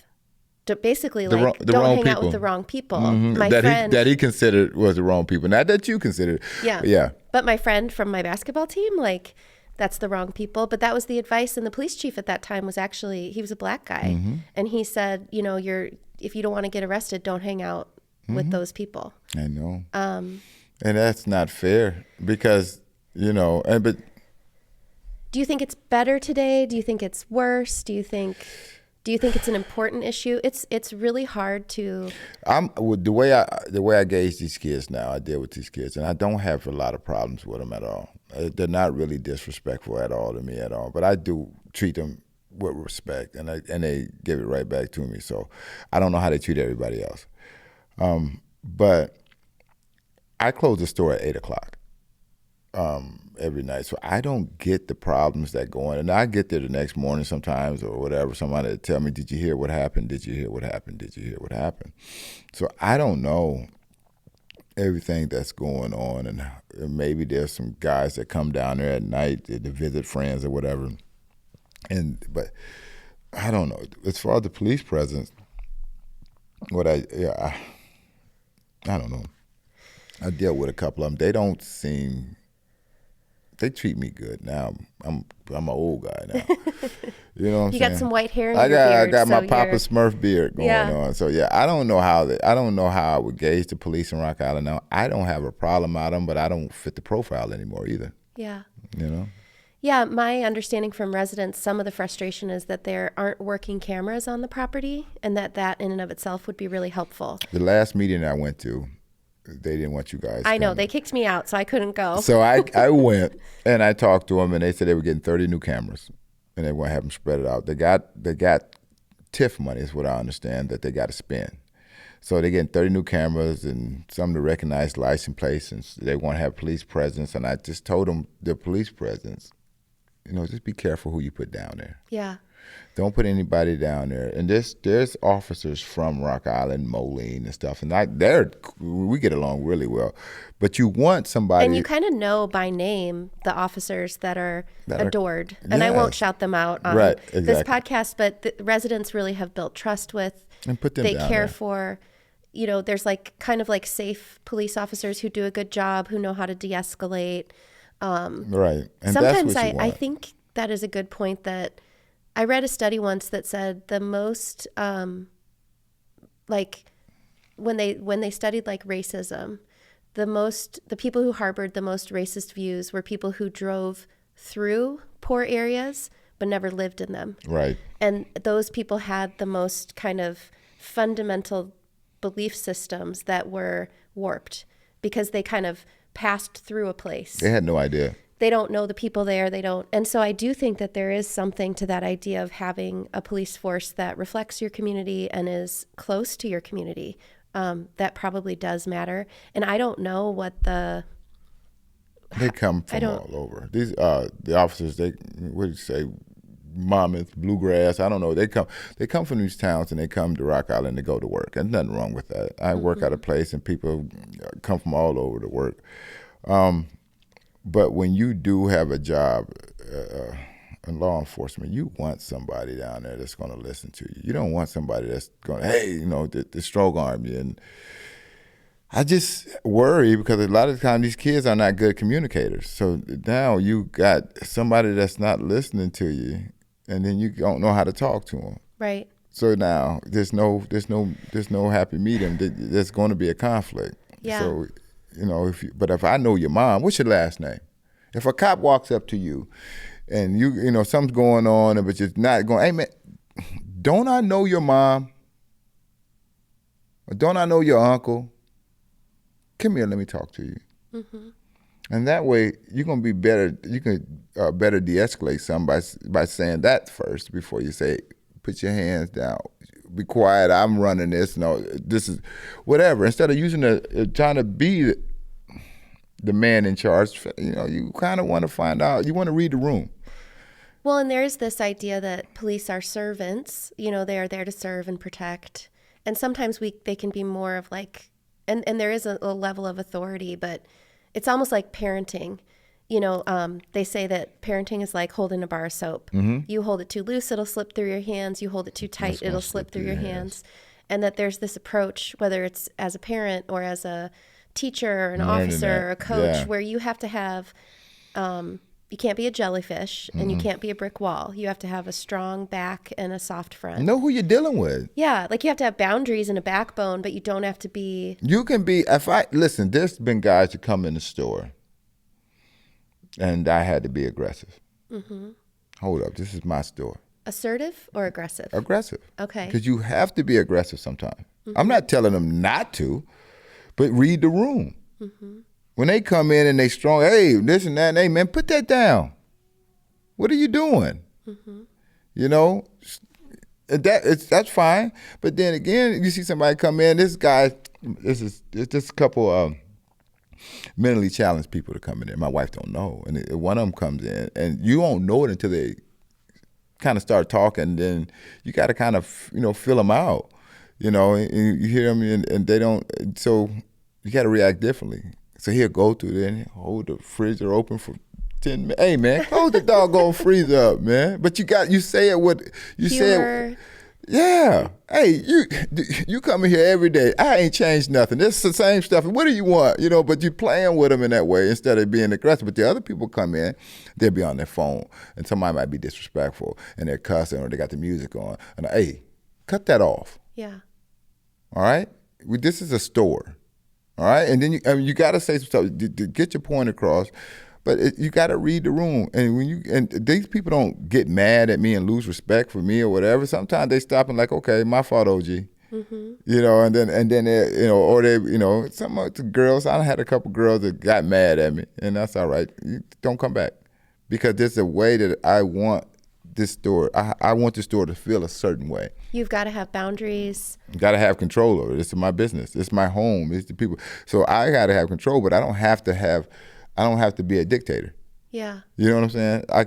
basically don't hang out with the wrong people. My friend that he considered was the wrong people, not that you considered. Yeah. But my friend from my basketball team, like, that's the wrong people. But that was the advice. And the police chief at that time was actually, he was a black guy. And he said, if you don't want to get arrested, don't hang out with those people. I know. And that's not fair because, but. Do you think it's better today? Do you think it's worse? Do you think it's an important issue? It's really hard to. The way I gauge these kids now, I deal with these kids, and I don't have a lot of problems with them at all. They're not really disrespectful at all to me at all, but I do treat them with respect, and they give it right back to me. So I don't know how they treat everybody else, but I close the store at 8:00. Every night. So I don't get the problems that go on. And I get there the next morning sometimes or whatever, somebody will tell me, did you hear what happened? Did you hear what happened? Did you hear what happened? So I don't know everything that's going on. And maybe there's some guys that come down there at night to visit friends or whatever. But I don't know. As far as the police presence, I don't know. I deal with a couple of them. They don't seem... They treat me good now. I'm an old guy now. You know what I'm saying? You got some white hair in your beard. I got my Papa Smurf beard going on. So yeah, I don't know how I would gauge the police in Rock Island now. I don't have a problem out of them, but I don't fit the profile anymore either. Yeah. Yeah, my understanding from residents, some of the frustration is that there aren't working cameras on the property, and that in and of itself would be really helpful. The last meeting I went to, they didn't want you guys. I know. They kicked me out, so I couldn't go. So I went, and I talked to them, and they said they were getting 30 new cameras, and they want to have them spread it out. They got TIF money, is what I understand, that they got to spend. So they're getting 30 new cameras and some to recognize license plates, and they want to have police presence. And I just told them the police presence, just be careful who you put down there. Yeah. Don't put anybody down there. And there's officers from Rock Island, Moline and stuff, and we get along really well. But you want somebody... And you kind of know by name the officers that are adored. And I won't shout them out on this podcast, but the residents really have built trust with. And put them down there. They care for... there's kind of safe police officers who do a good job, who know how to de-escalate. Right. And sometimes I think that is a good point that... I read a study once that said the most, when they studied racism, the people who harbored the most racist views were people who drove through poor areas but never lived in them. Right. And those people had the most kind of fundamental belief systems that were warped because they kind of passed through a place. They had no idea. they don't know the people there. And so I do think that there is something to that idea of having a police force that reflects your community and is close to your community. That probably does matter. And I don't know what they come from all over. These the officers, they what do you say, Monmouth, Bluegrass, I don't know. They come from these towns and they come to Rock Island to go to work. And nothing wrong with that. I work at a place and people come from all over to work. But when you do have a job in law enforcement, you want somebody down there that's going to listen to you. You don't want somebody that's going, hey, to strong arm you. And I just worry because a lot of the time these kids are not good communicators. So now you got somebody that's not listening to you, and then you don't know how to talk to them. Right. So now there's no happy medium. There's going to be a conflict. Yeah. So but if I know your mom, what's your last name? If a cop walks up to you, and something's going on, but you're not going, hey man, don't I know your mom? Or don't I know your uncle? Come here, let me talk to you. Mm-hmm. And that way, you're gonna be better. You can better de-escalate something by saying that first before you say, "Put your hands down, be quiet. I'm running this. No, this is whatever." Instead of trying to be the man in charge, you kind of want to find out. You want to read the room. Well, and there's this idea that police are servants. They are there to serve and protect, and sometimes they can be more of like. And there is a level of authority, but it's almost like parenting. They say that parenting is like holding a bar of soap. Mm-hmm. You hold it too loose, it'll slip through your hands. You hold it too tight, it'll slip through your hands. And that there's this approach, whether it's as a parent or as a teacher or an officer or a coach, where you have to have, you can't be a jellyfish and you can't be a brick wall. You have to have a strong back and a soft front. Know who you're dealing with. Yeah, like you have to have boundaries and a backbone, but you don't have to be. You can be, listen, there's been guys who come in the store and I had to be aggressive. Mm-hmm. Hold up, this is my store. Assertive or aggressive? Aggressive. Okay. Because you have to be aggressive sometimes. Mm-hmm. I'm not telling them not to, but read the room. Mm-hmm. When they come in and they strong, hey, this and that, and hey, man, put that down. What are you doing? Mm-hmm. That's fine. But then again, you see somebody come in, this is just a couple mentally challenged people to come in there. My wife don't know. And one of them comes in, and you won't know it until they kind of start talking. Then you got to kind of, fill them out. And you hear them, and they don't, so you got to react differently. So he'll go through there and hold the freezer open for 10 minutes. Hey, man, close the doggone freezer up, man. But you say it with, say it. Yeah. Hey, you come in here every day. I ain't changed nothing. It's the same stuff. What do you want? But you playing with them in that way instead of being aggressive. But the other people come in, they'll be on their phone. And somebody might be disrespectful and they're cussing or they got the music on. And hey, cut that off. Yeah. All right? This is a store. All right, and then you got to say some stuff to get your point across, but you got to read the room. And these people don't get mad at me and lose respect for me or whatever. Sometimes they stop and like, okay, my fault, OG. Mm-hmm. And then they, or they, some of the girls. I had a couple girls that got mad at me, and that's all right. You don't come back because there's a way that I want this store. I want the store to feel a certain way. You've got to have boundaries. You got to have control over it. It's my business. It's my home. It's the people. So I got to have control, but I don't have to be a dictator. Yeah. You know what I'm saying? I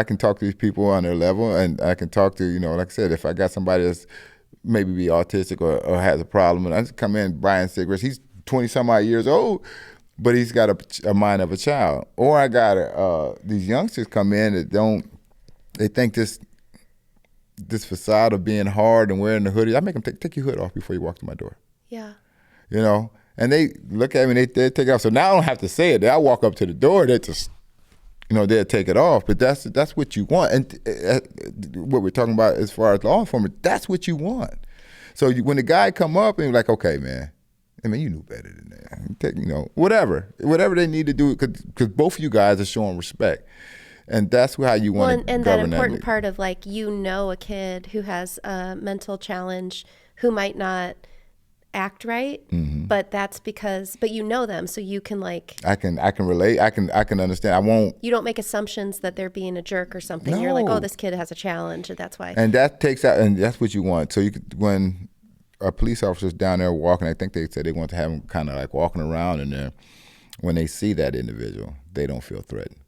can talk to these people on their level, and I can talk to, like I said, if I got somebody that's maybe be autistic or has a problem, and I just come in buying cigarettes. He's 20 some odd years old, but he's got a mind of a child. Or I got these youngsters come in that they think this facade of being hard and wearing the hoodie. I make them take your hood off before you walk to my door. Yeah. And they look at me and they take it off. So now I don't have to say it. I walk up to the door, they just, they'll take it off. But that's what you want. And what we're talking about as far as law enforcement, that's what you want. So when the guy come up and you're like, okay, man, you knew better than that. Whatever they need to do, because both of you guys are showing respect. And that's how you want to and govern that important part of a kid who has a mental challenge, who might not act right, but that's because, but you know them, so you can like. I can relate. I can understand. I won't. You don't make assumptions that they're being a jerk or something. No. You're like, oh, this kid has a challenge, and that's why. And that takes out, and that's what you want. So you could, when a police officer's down there walking, I think they said they want to have them kind of like walking around in there. When they see that individual, they don't feel threatened.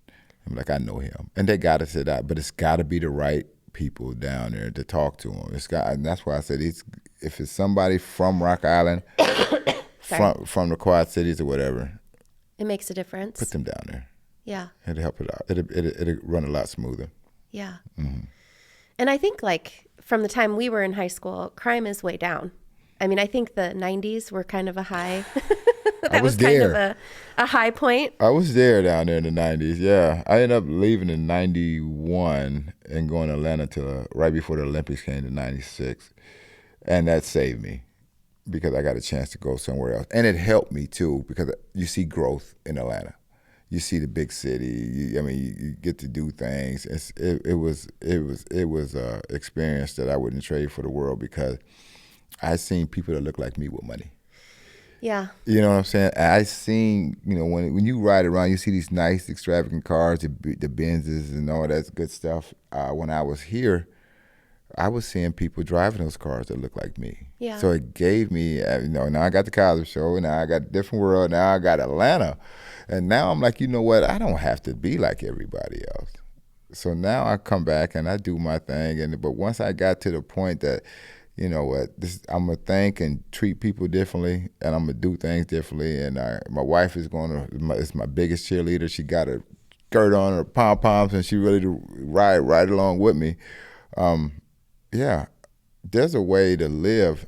I'm like, I know him, and they got to say that, but it's got to be the right people down there to talk to them. And that's why I said if it's somebody from Rock Island, from the Quad Cities or whatever, it makes a difference. Put them down there. Yeah. It'll help it out. It'll run a lot smoother. Yeah. And I think like from the time we were in high school, crime is way down. I mean, I think the 90s were kind of a high. That was kind of a high point. I was there down there in the 90s, yeah. I ended up leaving in 91 and going to Atlanta till right before the Olympics came in 96. And that saved me because I got a chance to go somewhere else. And it helped me too because you see growth in Atlanta. You see the big city. You get to do things. It was an experience that I wouldn't trade for the world because I seen people that look like me with money. Yeah. You know what I'm saying? I seen, when you ride around, you see these nice, extravagant cars, the Benzes and all that good stuff. When I was here, I was seeing people driving those cars that look like me. Yeah. So it gave me, now I got the Cosby Show, now I got a different world, now I got Atlanta. And now I'm like, you know what? I don't have to be like everybody else. So now I come back and I do my thing. But once I got to the point that, you know what, I'm going to think and treat people differently, and I'm going to do things differently. And my wife is is my biggest cheerleader. She got her skirt on, her pom-poms, and she ready to ride along with me. Yeah, there's a way to live.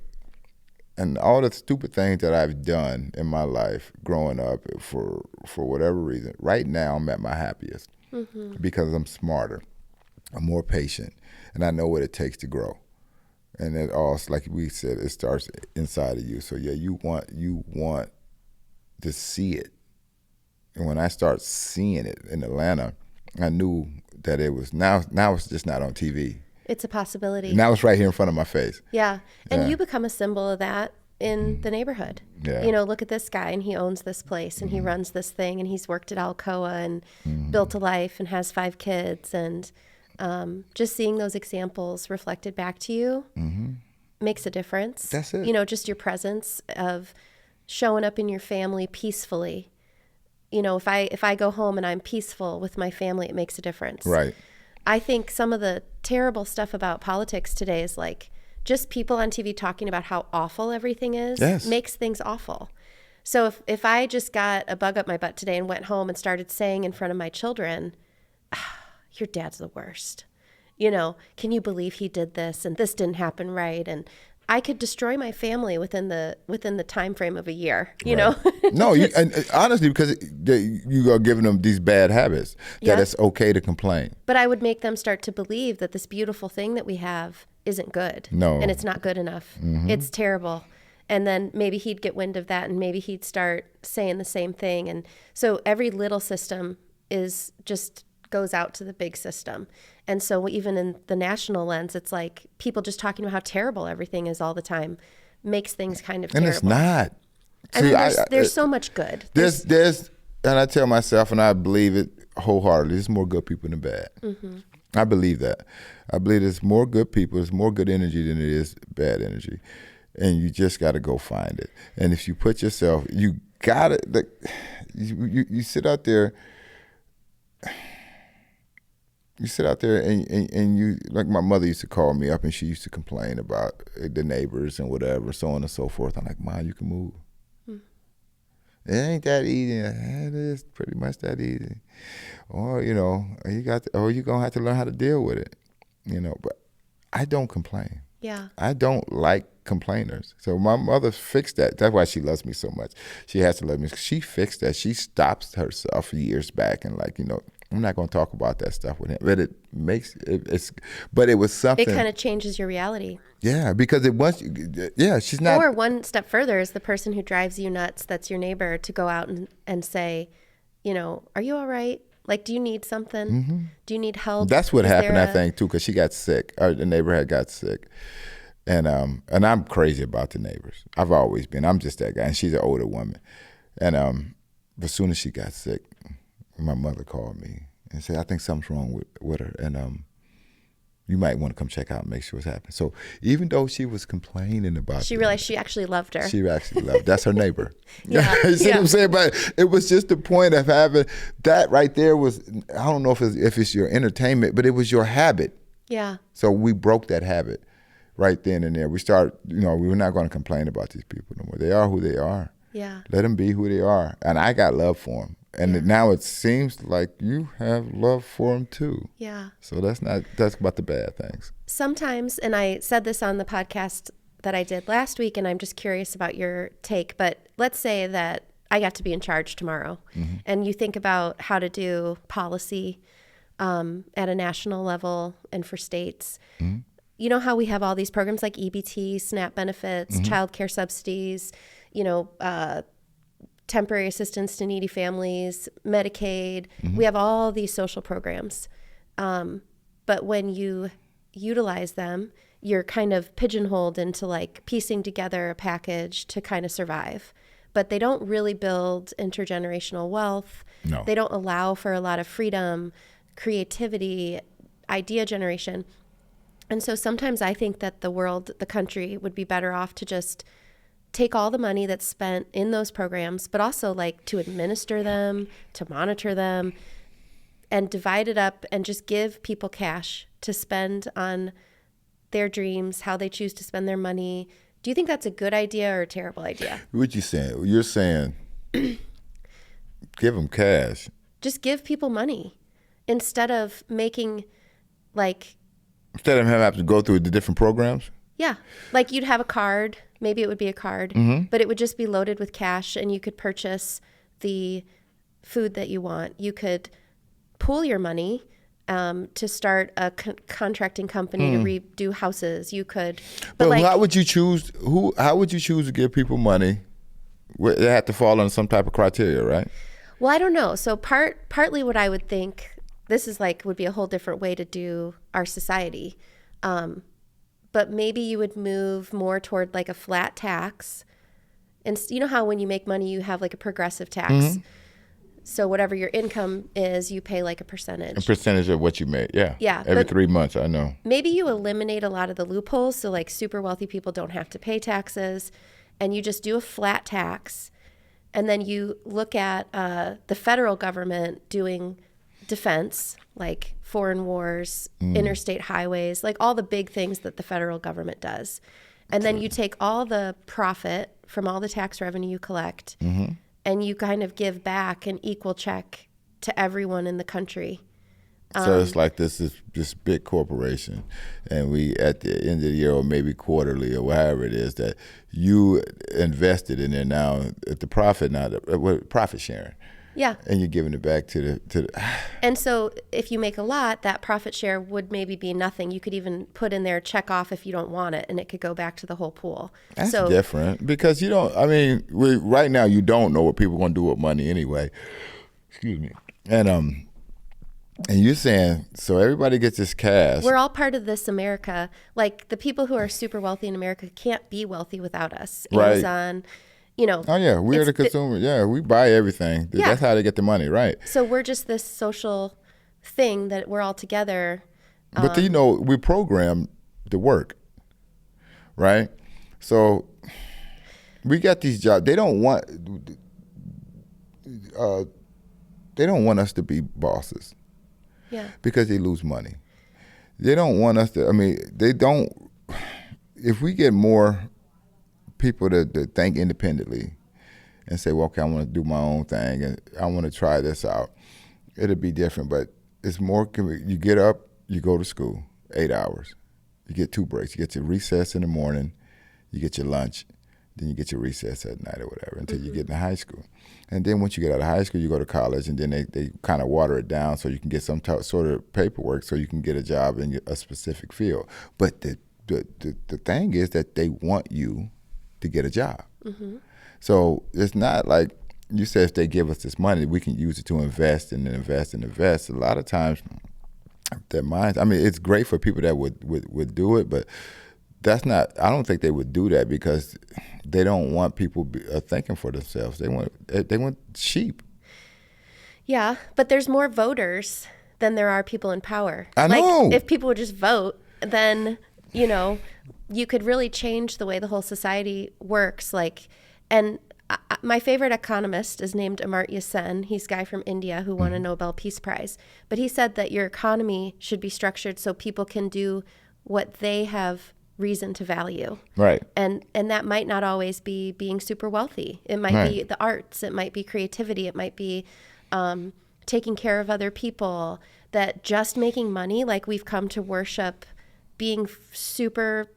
And all the stupid things that I've done in my life growing up for whatever reason, right now I'm at my happiest because I'm smarter, I'm more patient, and I know what it takes to grow. And it all, like we said, it starts inside of you. So yeah, you want to see it. And when I start seeing it in Atlanta, I knew that it was now it's just not on TV. It's a possibility. Now it's right here in front of my face. Yeah. And you become a symbol of that in the neighborhood. Yeah. Look at this guy, and he owns this place, and he runs this thing, and he's worked at Alcoa and built a life and has 5 kids. And just seeing those examples reflected back to you makes a difference. That's it. Just your presence of showing up in your family peacefully. If I go home and I'm peaceful with my family, it makes a difference. Right. I think some of the terrible stuff about politics today is like just people on TV talking about how awful everything is makes things awful. So if I just got a bug up my butt today and went home and started saying in front of my children, your dad's the worst. Can you believe he did this and this didn't happen right? And I could destroy my family within the time frame of a year, you know? No, and honestly, because you are giving them these bad habits, that it's okay to complain. But I would make them start to believe that this beautiful thing that we have isn't good. No. And it's not good enough. It's terrible. And then maybe he'd get wind of that, and maybe he'd start saying the same thing. And so every little system goes out to the big system. And so even in the national lens, it's like people just talking about how terrible everything is all the time makes things kind of terrible. And it's not. There's so much good. There's, and I tell myself, and I believe it wholeheartedly, there's more good people than bad. I believe that. I believe there's more good people, there's more good energy than it is bad energy. And you just got to go find it. And if you put yourself, you got to, you sit out there. You sit out there and you, like my mother used to call me up and she used to complain about the neighbors and whatever, so on and so forth. I'm like, Mom, you can move. It ain't that easy. It is pretty much that easy. Or, you're going to have to learn how to deal with it, but I don't complain. Yeah. I don't like complainers. So my mother fixed that. That's why she loves me so much. She has to love me. She fixed that. She stopped herself years back and I'm not going to talk about that stuff with him. But it was something. It kind of changes your reality. Yeah, because she's not. Or one step further is the person who drives you nuts, that's your neighbor, to go out and say, are you all right? Like, do you need something? Do you need help? That's what happened, I think, too, because she got sick. The neighbor got sick. And I'm crazy about the neighbors. I've always been. I'm just that guy. And she's an older woman. And as soon as she got sick, my mother called me and said, I think something's wrong with her. And you might want to come check out and make sure what's happening. So even though she was complaining about she realized she actually loved her. She actually loved. That's her neighbor. Yeah. You see what I'm saying? But it was just the point of having that right there was, I don't know if it's your entertainment, but it was your habit. Yeah. So we broke that habit right then and there. We started, we were not going to complain about these people no more. They are who they are. Yeah. Let them be who they are. And I got love for them. And now it seems like you have love for them too. Yeah. So that's about the bad things. Sometimes, and I said this on the podcast that I did last week, and I'm just curious about your take, but let's say that I got to be in charge tomorrow, and you think about how to do policy at a national level and for states. You know how we have all these programs like EBT, SNAP benefits, child care subsidies, temporary assistance to needy families, Medicaid. We have all these social programs. But when you utilize them, you're kind of pigeonholed into like piecing together a package to kind of survive. But they don't really build intergenerational wealth. No. They don't allow for a lot of freedom, creativity, idea generation. And so sometimes I think that the country would be better off to just take all the money that's spent in those programs, but also like to administer them, to monitor them, and divide it up and just give people cash to spend on their dreams, how they choose to spend their money. Do you think that's a good idea or a terrible idea? What you saying? You're saying give them cash. Just give people money instead of making like... Instead of having to go through the different programs? Yeah. Like you'd have a card, maybe it would be a card, but it would just be loaded with cash and you could purchase the food that you want. You could pool your money to start a contracting company to redo houses. You could, but like, how would you choose to give people money? They have to fall under some type of criteria, right? Well, I don't know. So partly what I would think, this is like, would be a whole different way to do our society. But maybe you would move more toward like a flat tax. And you know how when you make money, you have like a progressive tax. So whatever your income is, you pay like a percentage. A percentage of what you make, yeah. Yeah. Every 3 months, I know. Maybe you eliminate a lot of the loopholes. So like super wealthy people don't have to pay taxes. And you just do a flat tax. And then you look at the federal government doing defense, like foreign wars, interstate highways, like all the big things that the federal government does. And then you take all the profit from all the tax revenue you collect and you kind of give back an equal check to everyone in the country. So it's like this big corporation, and we at the end of the year or maybe quarterly or whatever it is that you invested in there now at the profit, profit sharing. Yeah. And you're giving it back to the And so if you make a lot, that profit share would maybe be nothing. You could even put in there, check off if you don't want it, and it could go back to the whole pool. That's different because right now you don't know what people are going to do with money anyway. Excuse me. And you're saying, so everybody gets this cash. We're all part of this America. Like the people who are super wealthy in America can't be wealthy without us. Right. Amazon, Oh yeah, we're the consumer. Yeah, we buy everything. Yeah. That's how they get the money, right? So we're just this social thing that we're all together. But we program to work, right? So we got these jobs. They don't want us to be bosses. Yeah. Because they lose money. They don't want us to. If we get more people to think independently and say, well, okay, I want to do my own thing and I want to try this out, it'll be different. But it's more, you get up, you go to school, 8 hours. You get 2 breaks. You get your recess in the morning, you get your lunch, then you get your recess at night or whatever until you get into high school. And then once you get out of high school, you go to college, and then they kind of water it down so you can get some sort of paperwork so you can get a job in a specific field. But the thing is that they want you to get a job. So it's not like you said if they give us this money, we can use it to invest and invest and invest. A lot of times their minds, it's great for people that would do it, but that's not. I don't think they would do that because they don't want people thinking for themselves. They want sheep. Yeah, but there's more voters than there are people in power. I know. Like, if people would just vote, then, you know, you could really change the way the whole society works. Like, and my favorite economist is named Amartya Sen. He's a guy from India who won a Nobel Peace Prize. But he said that your economy should be structured so people can do what they have reason to value. Right. And that might not always be being super wealthy. It might be the arts. It might be creativity. It might be taking care of other people. That just making money, like we've come to worship being super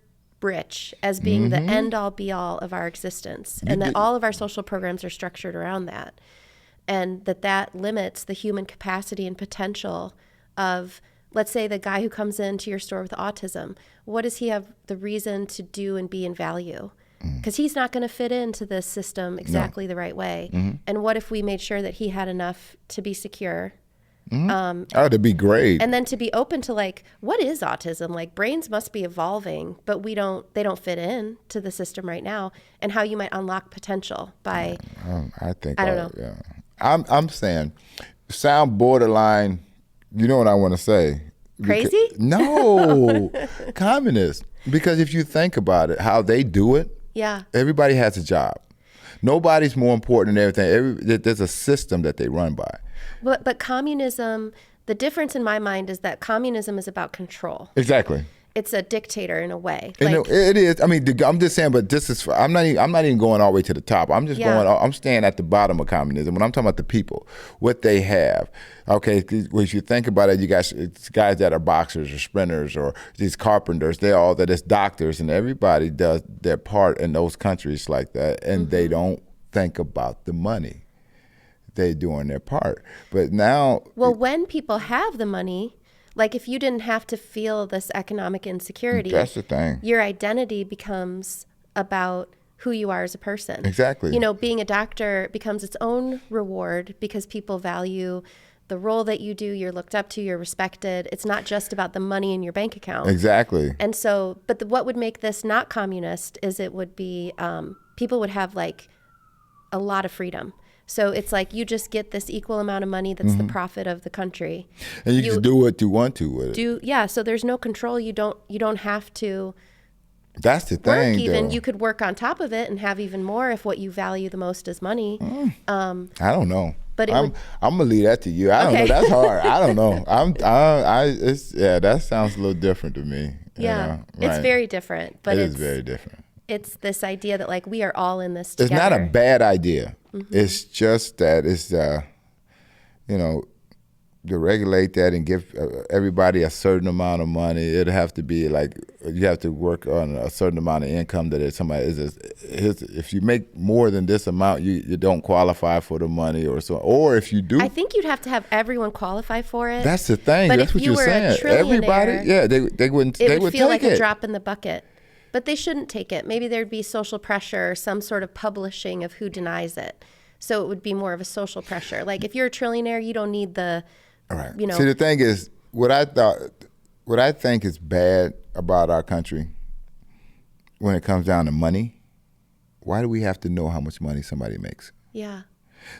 rich as being the end all be all of our existence, and that all of our social programs are structured around that, and that limits the human capacity and potential of, let's say, the guy who comes into your store with autism. What does he have the reason to do and be and value? Because he's not going to fit into this system exactly the right way. And what if we made sure that he had enough to be secure? That'd be great. And then to be open to, like, what is autism? Like, brains must be evolving, but they don't fit in to the system right now, and how you might unlock potential by, I don't know. Yeah. I'm saying, sound borderline, you know what I want to say. Crazy? No, communist. Because if you think about it, how they do it, everybody has a job. Nobody's more important than everything. There's a system that they run by. But communism, the difference in my mind is that communism is about control. Exactly. It's a dictator in a way. Like, it is. I mean, I'm just saying. But this is. I'm not even going all the way to the top. I'm just going. I'm staying at the bottom of communism. When I'm talking about the people, what they have. Okay, if you think about it, you guys, it's guys that are boxers or sprinters or these carpenters. That it's doctors, and everybody does their part in those countries like that, and they don't think about the money. They're doing their part. But now, well, when people have the money, like if you didn't have to feel this economic insecurity, that's the thing. Your identity becomes about who you are as a person. Exactly. You know, being a doctor becomes its own reward because people value the role that you do. You're looked up to, you're respected. It's not just about the money in your bank account. Exactly. And so, but what would make this not communist is it would be, people would have like a lot of freedom. So it's like you just get this equal amount of money that's the profit of the country. And you can do what you want to with it. Yeah, so there's no control. You don't have to That's the thing, work even. though. You could work on top of it and have even more if what you value the most is money. I don't know. But I'm gonna leave that to you. I don't know. That's hard. I don't know. That sounds a little different to me. Yeah, it's very different. But it is very different. It's this idea that like we are all in this together. It's not a bad idea. It's just that it's to regulate that and give everybody a certain amount of money. It'd have to be like you have to work on a certain amount of income that if you make more than this amount, you don't qualify for the money or so. Or if you do, I think you'd have to have everyone qualify for it. That's the thing. But that's what you're saying. Everybody, they wouldn't. It would feel take like it. a drop in the bucket. But they shouldn't take it. Maybe there'd be social pressure or some sort of publishing of who denies it. So it would be more of a social pressure. Like if you're a trillionaire, you don't need the, right. you know. See, the thing is, what I think is bad about our country when it comes down to money, why do we have to know how much money somebody makes? Yeah.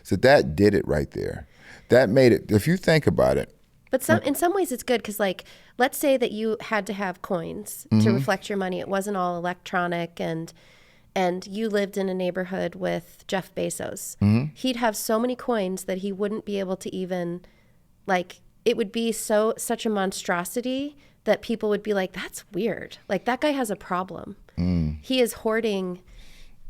So that did it right there. That made it, if you think about it. But in some ways it's good because, like, let's say that you had to have coins to reflect your money. It wasn't all electronic, and you lived in a neighborhood with Jeff Bezos. He'd have so many coins that he wouldn't be able to even, like, it would be such a monstrosity that people would be like, that's weird. Like, that guy has a problem. He is hoarding.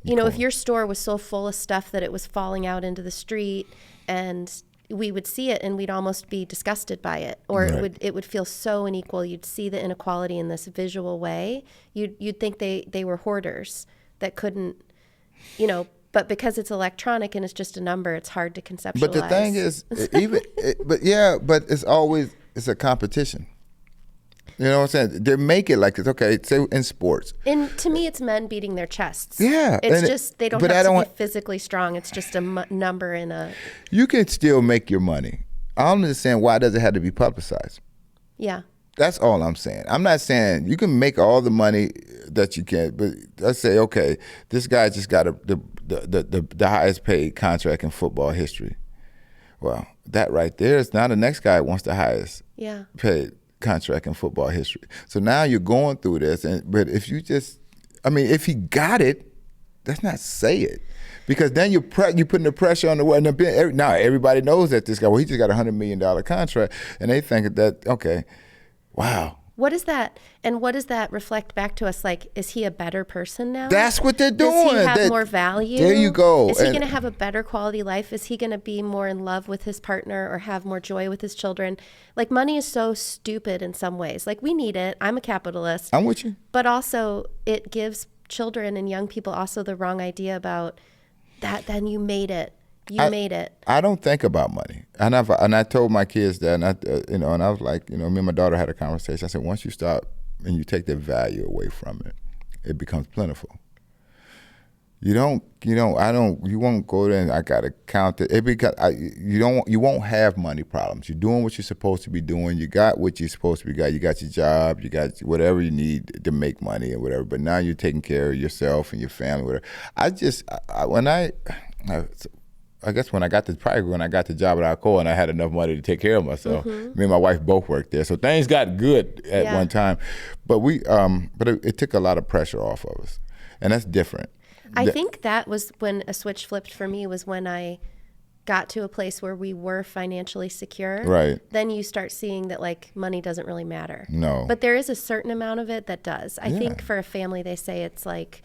You know, if your store was so full of stuff that it was falling out into the street, and we would see it and we'd almost be disgusted by it, or it would feel so unequal. You'd see the inequality in this visual way. You'd think they were hoarders that couldn't, you know, but because it's electronic and it's just a number, it's hard to conceptualize. But the thing is, but it's a competition. You know what I'm saying? They make it like it's okay. Say in sports. And to me, it's men beating their chests. Yeah. It's just, they don't have to be physically strong. It's just a number in a... You can still make your money. I don't understand why does it have to be publicized? Yeah. That's all I'm saying. I'm not saying you can make all the money that you can, but let's say, okay, this guy just got the highest paid contract in football history. Well, that right there is now the next guy wants the highest paid contract in football history. So now you're going through this, but if you just, if he got it, let's not say it. Because then you're putting the pressure on the world. Now everybody knows that this guy, he just got a $100 million contract, and they think that, okay, wow. What is that? And what does that reflect back to us? Like, is he a better person now? That's what they're doing. Does he have more value? There you go. Is he going to have a better quality life? Is he going to be more in love with his partner or have more joy with his children? Like, money is so stupid in some ways. Like, we need it. I'm a capitalist. I'm with you. But also, it gives children and young people also the wrong idea about that. Then you made it. You made it. I don't think about money, and I told my kids that, and I was like, me and my daughter had a conversation. I said, once you stop and you take the value away from it, it becomes plentiful. You won't go there and I gotta count it. You won't have money problems. You're doing what you're supposed to be doing. You got what you're supposed to be got. You got your job. You got whatever you need to make money or whatever. But now you're taking care of yourself and your family. Whatever. I guess when I got the job at Alcoa and I had enough money to take care of myself. Me and my wife both worked there, so things got good at one time. But it took a lot of pressure off of us, and that's different. I think that was when a switch flipped for me, was when I got to a place where we were financially secure. Right. Then you start seeing that like money doesn't really matter. No. But there is a certain amount of it that does. I think for a family, they say it's like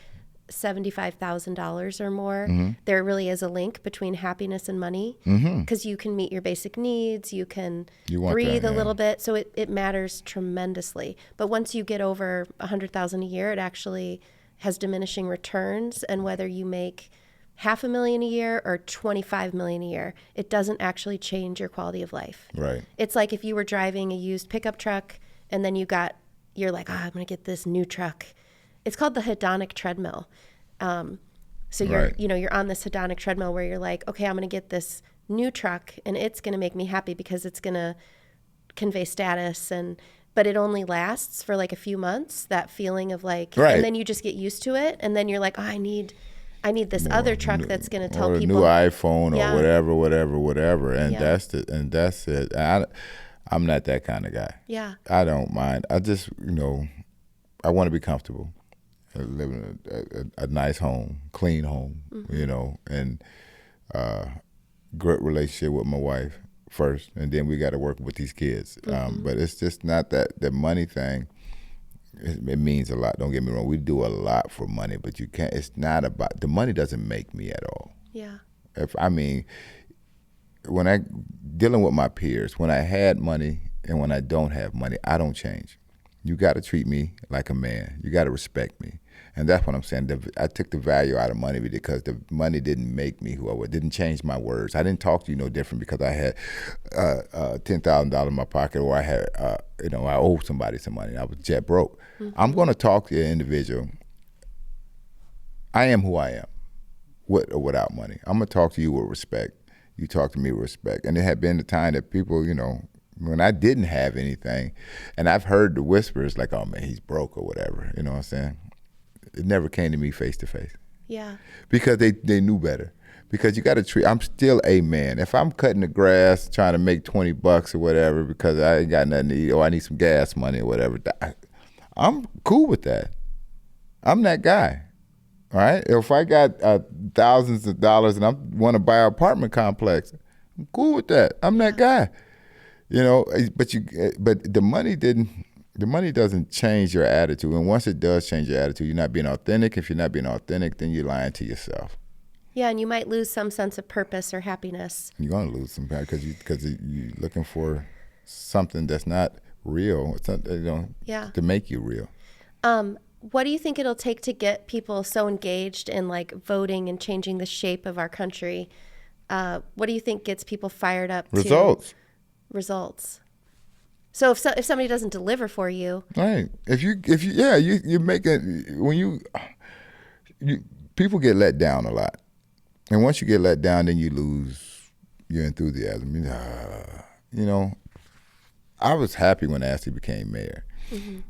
$75,000 or more. There really is a link between happiness and money, because you can meet your basic needs, you can breathe a little bit, so it matters tremendously. But once you get over $100,000 a year, it actually has diminishing returns, and whether you make $500,000 a year or $25 million a year, it doesn't actually change your quality of life. Right. It's like if you were driving a used pickup truck and then you're like, I'm gonna get this new truck. It's called the hedonic treadmill. So you're on this hedonic treadmill where you're like, okay, I'm going to get this new truck and it's going to make me happy because it's going to convey status, but it only lasts for like a few months, that feeling of like, and then you just get used to it. And then you're like, oh, I need this other truck that's going to tell or people. A new iPhone or whatever. And that's it. I'm not that kind of guy. Yeah. I don't mind. I just, I want to be comfortable. Live in a nice home, clean home, and great relationship with my wife first, and then we got to work with these kids. But it's just not the money thing. It means a lot. Don't get me wrong. We do a lot for money, but you can't. It's not about the money. Doesn't make me at all. Yeah. When I dealing with my peers, when I had money and when I don't have money, I don't change. You got to treat me like a man. You got to respect me. And that's what I'm saying. I took the value out of money because the money didn't make me who I was. It didn't change my words. I didn't talk to you no different because I had $10,000 in my pocket, or I had, I owed somebody some money. I was jet broke. I'm going to talk to an individual. I am who I am, with or without money. I'm going to talk to you with respect. You talk to me with respect. And there had been the time that people, when I didn't have anything, and I've heard the whispers like, oh man, he's broke or whatever, you know what I'm saying? It never came to me face to face. Yeah. Because they knew better. Because you got to treat, I'm still a man. If I'm cutting the grass trying to make $20 or whatever because I ain't got nothing to eat, or I need some gas money or whatever, I'm cool with that. I'm that guy. All right? If I got thousands of dollars and I want to buy an apartment complex, I'm cool with that. I'm that guy. But the money doesn't change your attitude. And once it does change your attitude, you're not being authentic. If you're not being authentic, then you're lying to yourself. Yeah, and you might lose some sense of purpose or happiness. You're going to lose some because you're looking for something that's not real, to make you real. What do you think it'll take to get people so engaged in like voting and changing the shape of our country? What do you think gets people fired up? Results. So if somebody doesn't deliver for you, right? You make it when people get let down a lot, and once you get let down, then you lose your enthusiasm. I was happy when Ashley became mayor.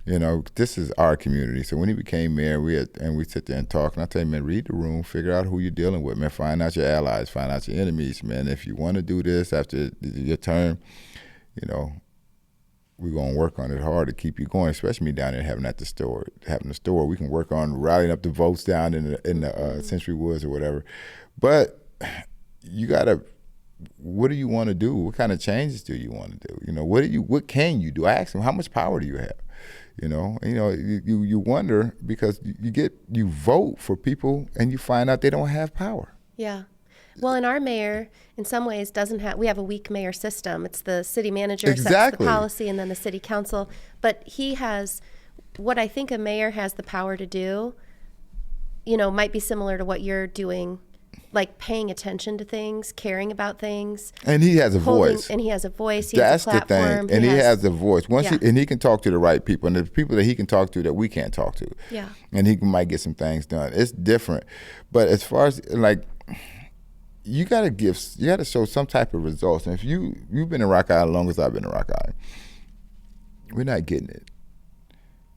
You know, this is our community. So when he became mayor, we sit there and talk. And I tell him, man, read the room, figure out who you're dealing with, man. Find out your allies, find out your enemies, man. If you want to do this after your term, you know, we're gonna work on it hard to keep you going. Especially me down there having the store. We can work on rallying up the votes down in the Century Woods or whatever. But you gotta. What do you want to do? What kind of changes do you want to do? You know, what can you do? I asked him, how much power do you have? You know, you wonder because you vote for people and you find out they don't have power. Yeah. Well, and our mayor, in some ways, we have a weak mayor system. It's the city manager sets the policy and then the city council. But he has, what I think a mayor has the power to do, you know, might be similar to what you're doing, like paying attention to things, caring about things. And he has a voice. And he has a voice. He That's has a platform. The thing. And he has a voice. And he can talk to the right people. And the people that he can talk to that we can't talk to. Yeah. And he might get some things done. It's different. But as far as, like, you got to show some type of results. And if you've been in Rock Island as long as I've been in Rock Island, we're not getting it.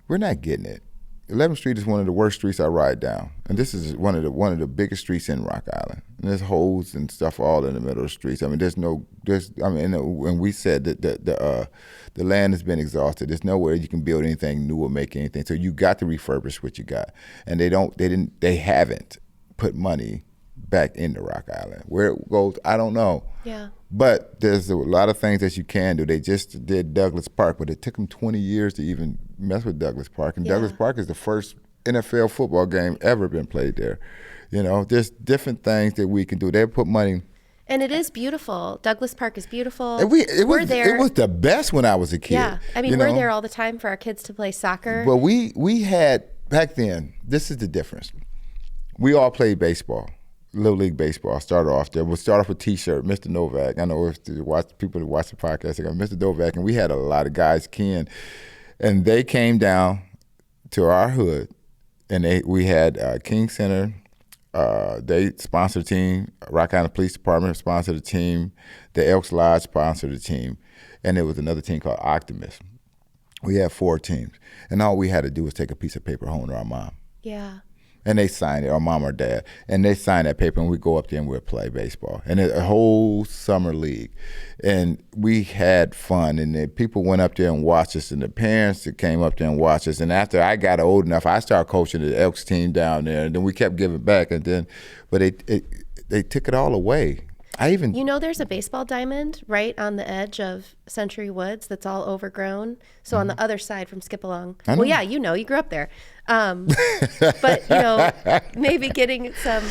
We're not getting it. 11th Street is one of the worst streets I ride down, and this is one of the biggest streets in Rock Island. And there's holes and stuff all in the middle of the streets. I mean, and we said that the land has been exhausted. There's nowhere you can build anything new or make anything. So you got to refurbish what you got, and they haven't put money back into Rock Island. Where it goes, I don't know. Yeah. But there's a lot of things that you can do. They just did Douglas Park, but it took them 20 years to even mess with Douglas Park. And Douglas Park is the first NFL football game ever been played there. You know, there's different things that we can do. They put money. And it is beautiful. Douglas Park is beautiful. It was the best when I was a kid. Yeah. I mean, we're there all the time for our kids to play soccer. But we had, back then, this is the difference. We all played baseball. Little League Baseball. Started off there. We'll start off with T-shirt, Mr. Novak. I know if people that watch the podcast, they go, Mr. Novak, and we had a lot of guys, Ken, and they came down to our hood, and we had King Center. They sponsored the team. Rock Island Police Department sponsored the team. The Elks Lodge sponsored the team, and there was another team called Optimus. We had 4 teams, and all we had to do was take a piece of paper home to our mom. Yeah. And they signed it, or mom or dad, and they signed that paper, and we go up there and we'll play baseball. And a whole summer league. And we had fun, and then people went up there and watched us, and the parents that came up there and watched us. And after I got old enough, I started coaching the Elks team down there, and then we kept giving back. And then, but they took it all away. There's a baseball diamond right on the edge of Century Woods that's all overgrown. So on the other side from Skip Along. Well, yeah, you grew up there. But, maybe getting some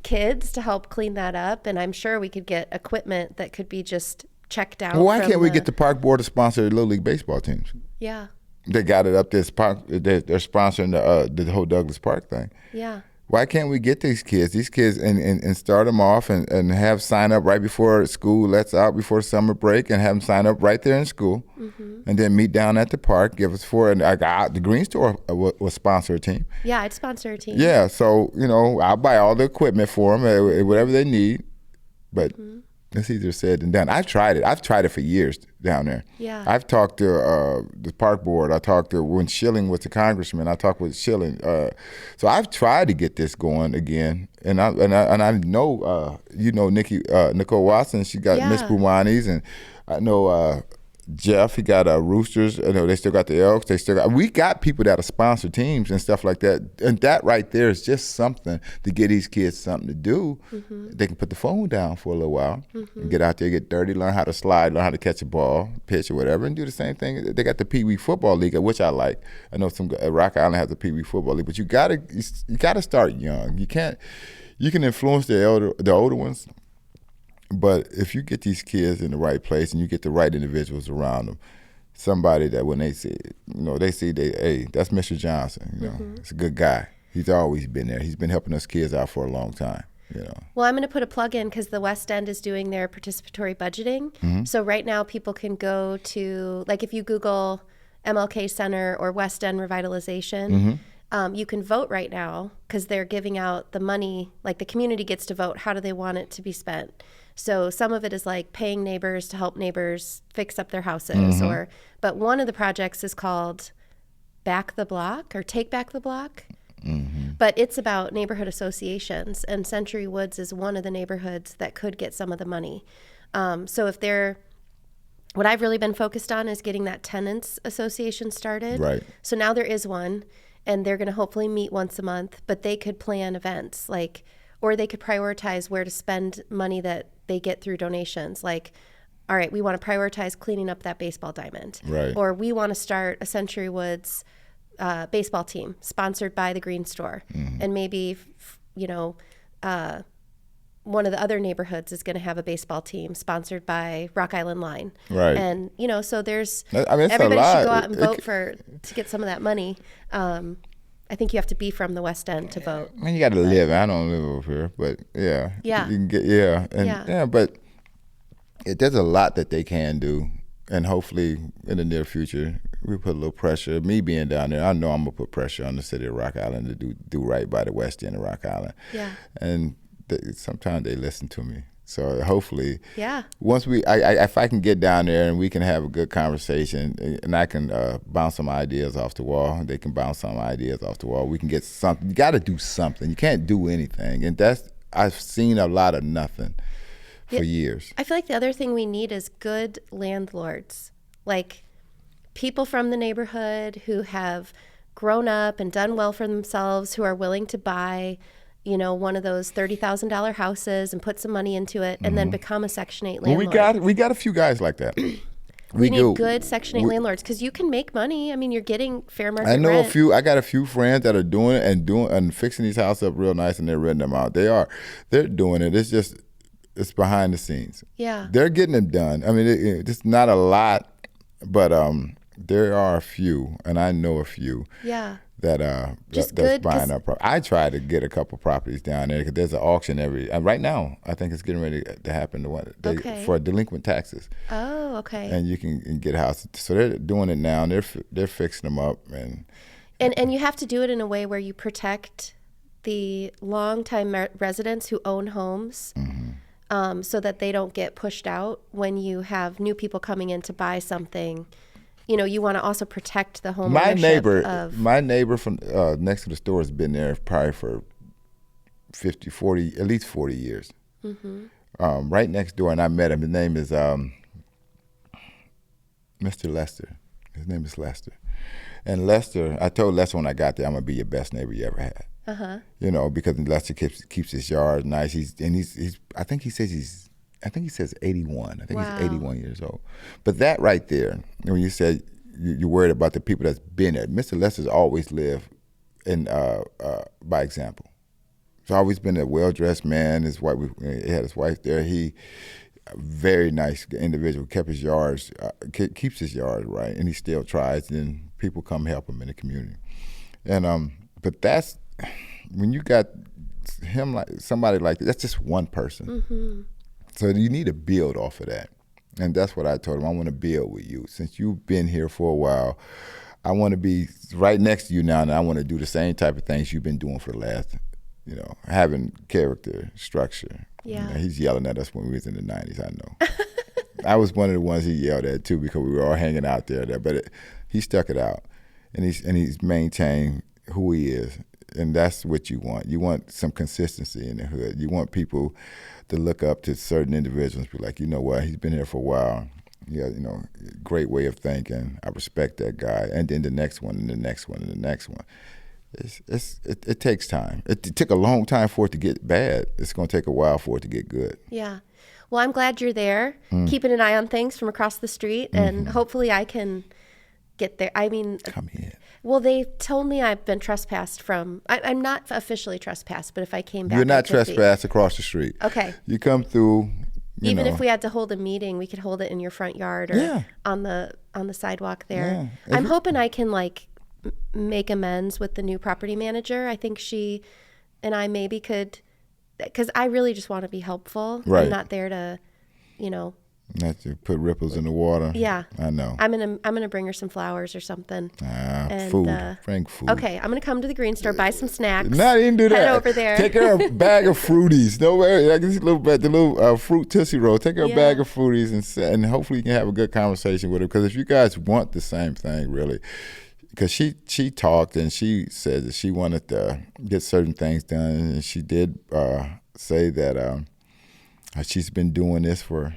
kids to help clean that up. And I'm sure we could get equipment that could be just checked out. Well, why can't we get the park board to sponsor the Little League baseball teams? Yeah. They got it up this park. They're sponsoring the whole Douglas Park thing. Yeah. Why can't we get these kids and start them off and have sign up right before school lets out, before summer break, and have them sign up right there in school, and then meet down at the park, give us the Green Store will sponsor a team. Yeah, I'd sponsor a team. Yeah, so, I'll buy all the equipment for them, whatever they need, but it's easier said than done. I've tried it for years down there. Yeah. I've talked to the park board. I talked to when Schilling was the congressman. I talked with Schilling. So I've tried to get this going again. And I know Nicole Watson. She got Miss Bumani's, and I know Jeff. He got Roosters. They still got the Elks. We got people that'll sponsor teams and stuff like that. And that right there is just something to get these kids something to do. They can put the phone down for a little while and get out there, get dirty, learn how to slide, learn how to catch a ball, pitch or whatever, and do the same thing. They got the Pee Wee football league, which I like. I know Rock Island has a Pee Wee football league, but you gotta start young. You can influence the older ones. But if you get these kids in the right place and you get the right individuals around them, somebody that when they see, hey, that's Mr. Johnson. It's a good guy. He's always been there. He's been helping us kids out for a long time. Well, I'm going to put a plug in because the West End is doing their participatory budgeting. So right now people can go to, like if you Google MLK Center or West End Revitalization, You can vote right now because they're giving out the money, like the community gets to vote how do they want it to be spent. So some of it is like paying neighbors to help neighbors fix up their houses, but one of the projects is called Back the Block or Take Back the Block. But it's about neighborhood associations, and Century Woods is one of the neighborhoods that could get some of the money. So if they're, what I've really been focused on is getting that tenants association started. Right. So now there is one, and they're going to hopefully meet once a month, but they could plan events like, or they could prioritize where to spend money that they get through donations. Like, all right, we want to prioritize cleaning up that baseball diamond. Right. Or we want to start a Century Woods baseball team sponsored by the Green Store. And maybe, one of the other neighborhoods is going to have a baseball team sponsored by Rock Island Line. Right. And, so there's, it's everybody a lot. should go out and vote to get some of that money. I think you have to be from the West End to vote. I mean, you got to live. I don't live over here, but yeah. Yeah. You can get, but there's a lot that they can do. And hopefully in the near future, we put a little pressure. Me being down there, I know I'm going to put pressure on the city of Rock Island to do right by the West End of Rock Island. Yeah. And sometimes they listen to me. So hopefully, once if I can get down there and we can have a good conversation, and I can bounce some ideas off the wall, they can bounce some ideas off the wall. We can get something. You got to do something. You can't do anything, and I've seen a lot of nothing for years. I feel like the other thing we need is good landlords, like people from the neighborhood who have grown up and done well for themselves, who are willing to buy one of those $30,000 houses and put some money into it and then become a Section 8 landlord. Well, we got a few guys like that. we need good Section 8 landlords because you can make money. I mean, you're getting fair market rent. I know a few. I got a few friends that are doing it and fixing these houses up real nice, and they're renting them out. They're doing it. It's behind the scenes. Yeah. They're getting them done. I mean, it's not a lot, but there are a few, and I know a few. Yeah. That's buying up property. I try to get a couple properties down there because there's an auction right now. I think it's getting ready to happen for delinquent taxes. Oh, okay. And you can get houses. So they're doing it now, and they're fixing them up, and you have to do it in a way where you protect the longtime residents who own homes, so that they don't get pushed out when you have new people coming in to buy something. You want to also protect the home ownership. My neighbor from next to the store has been there probably for 50, 40, at least 40 years. Right next door, and I met him. His name is Mr. Lester. His name is Lester. And Lester, I told Lester when I got there, I'm going to be your best neighbor you ever had. Because Lester keeps his yard nice. I think he says 81. I think he's 81 years old. But that right there, when you said you're worried about the people that's been there, Mr. Lester's always lived by example. He's always been a well-dressed man. He had his wife there. He, a very nice individual, keeps his yard right, and he still tries. And people come help him in the community. And but that's when you got him, like somebody like that. That's just one person. So you need to build off of that. And that's what I told him. I want to build with you. Since you've been here for a while, I want to be right next to you now, and I want to do the same type of things you've been doing for the last, having character, structure. Yeah. He's yelling at us when we was in the 90s, I know. I was one of the ones he yelled at, too, because we were all hanging out there. But he stuck it out, and he's maintained who he is. And that's what you want. You want some consistency in the hood. You want people to look up to certain individuals, be like, you know what, he's been here for a while. Yeah, great way of thinking. I respect that guy. And then the next one, and the next one, and the next one. It takes time. It took a long time for it to get bad. It's going to take a while for it to get good. Yeah. Well, I'm glad you're there, keeping an eye on things from across the street, and hopefully I can get there. I mean, come in. Well, they told me I've been trespassed from. I'm not officially trespassed, but if I came back, you're not trespassed across the street. Okay. You come through. Even if we had to hold a meeting, we could hold it in your front yard or on the sidewalk there. Yeah. I'm hoping I can make amends with the new property manager. I think she and I maybe could, because I really just want to be helpful. Right. I'm not there to, Not to put ripples in the water. Yeah. I know. I'm gonna bring her some flowers or something. Food. Bring food. Okay, I'm gonna come to the green store, buy some snacks. Not even do that. Head over there. Take her a bag of fruities. No, like this little fruit Tootsie Roll. Take her a bag of fruities and hopefully you can have a good conversation with her. Because if you guys want the same thing, really, because she talked and she said that she wanted to get certain things done, and she did say that she's been doing this for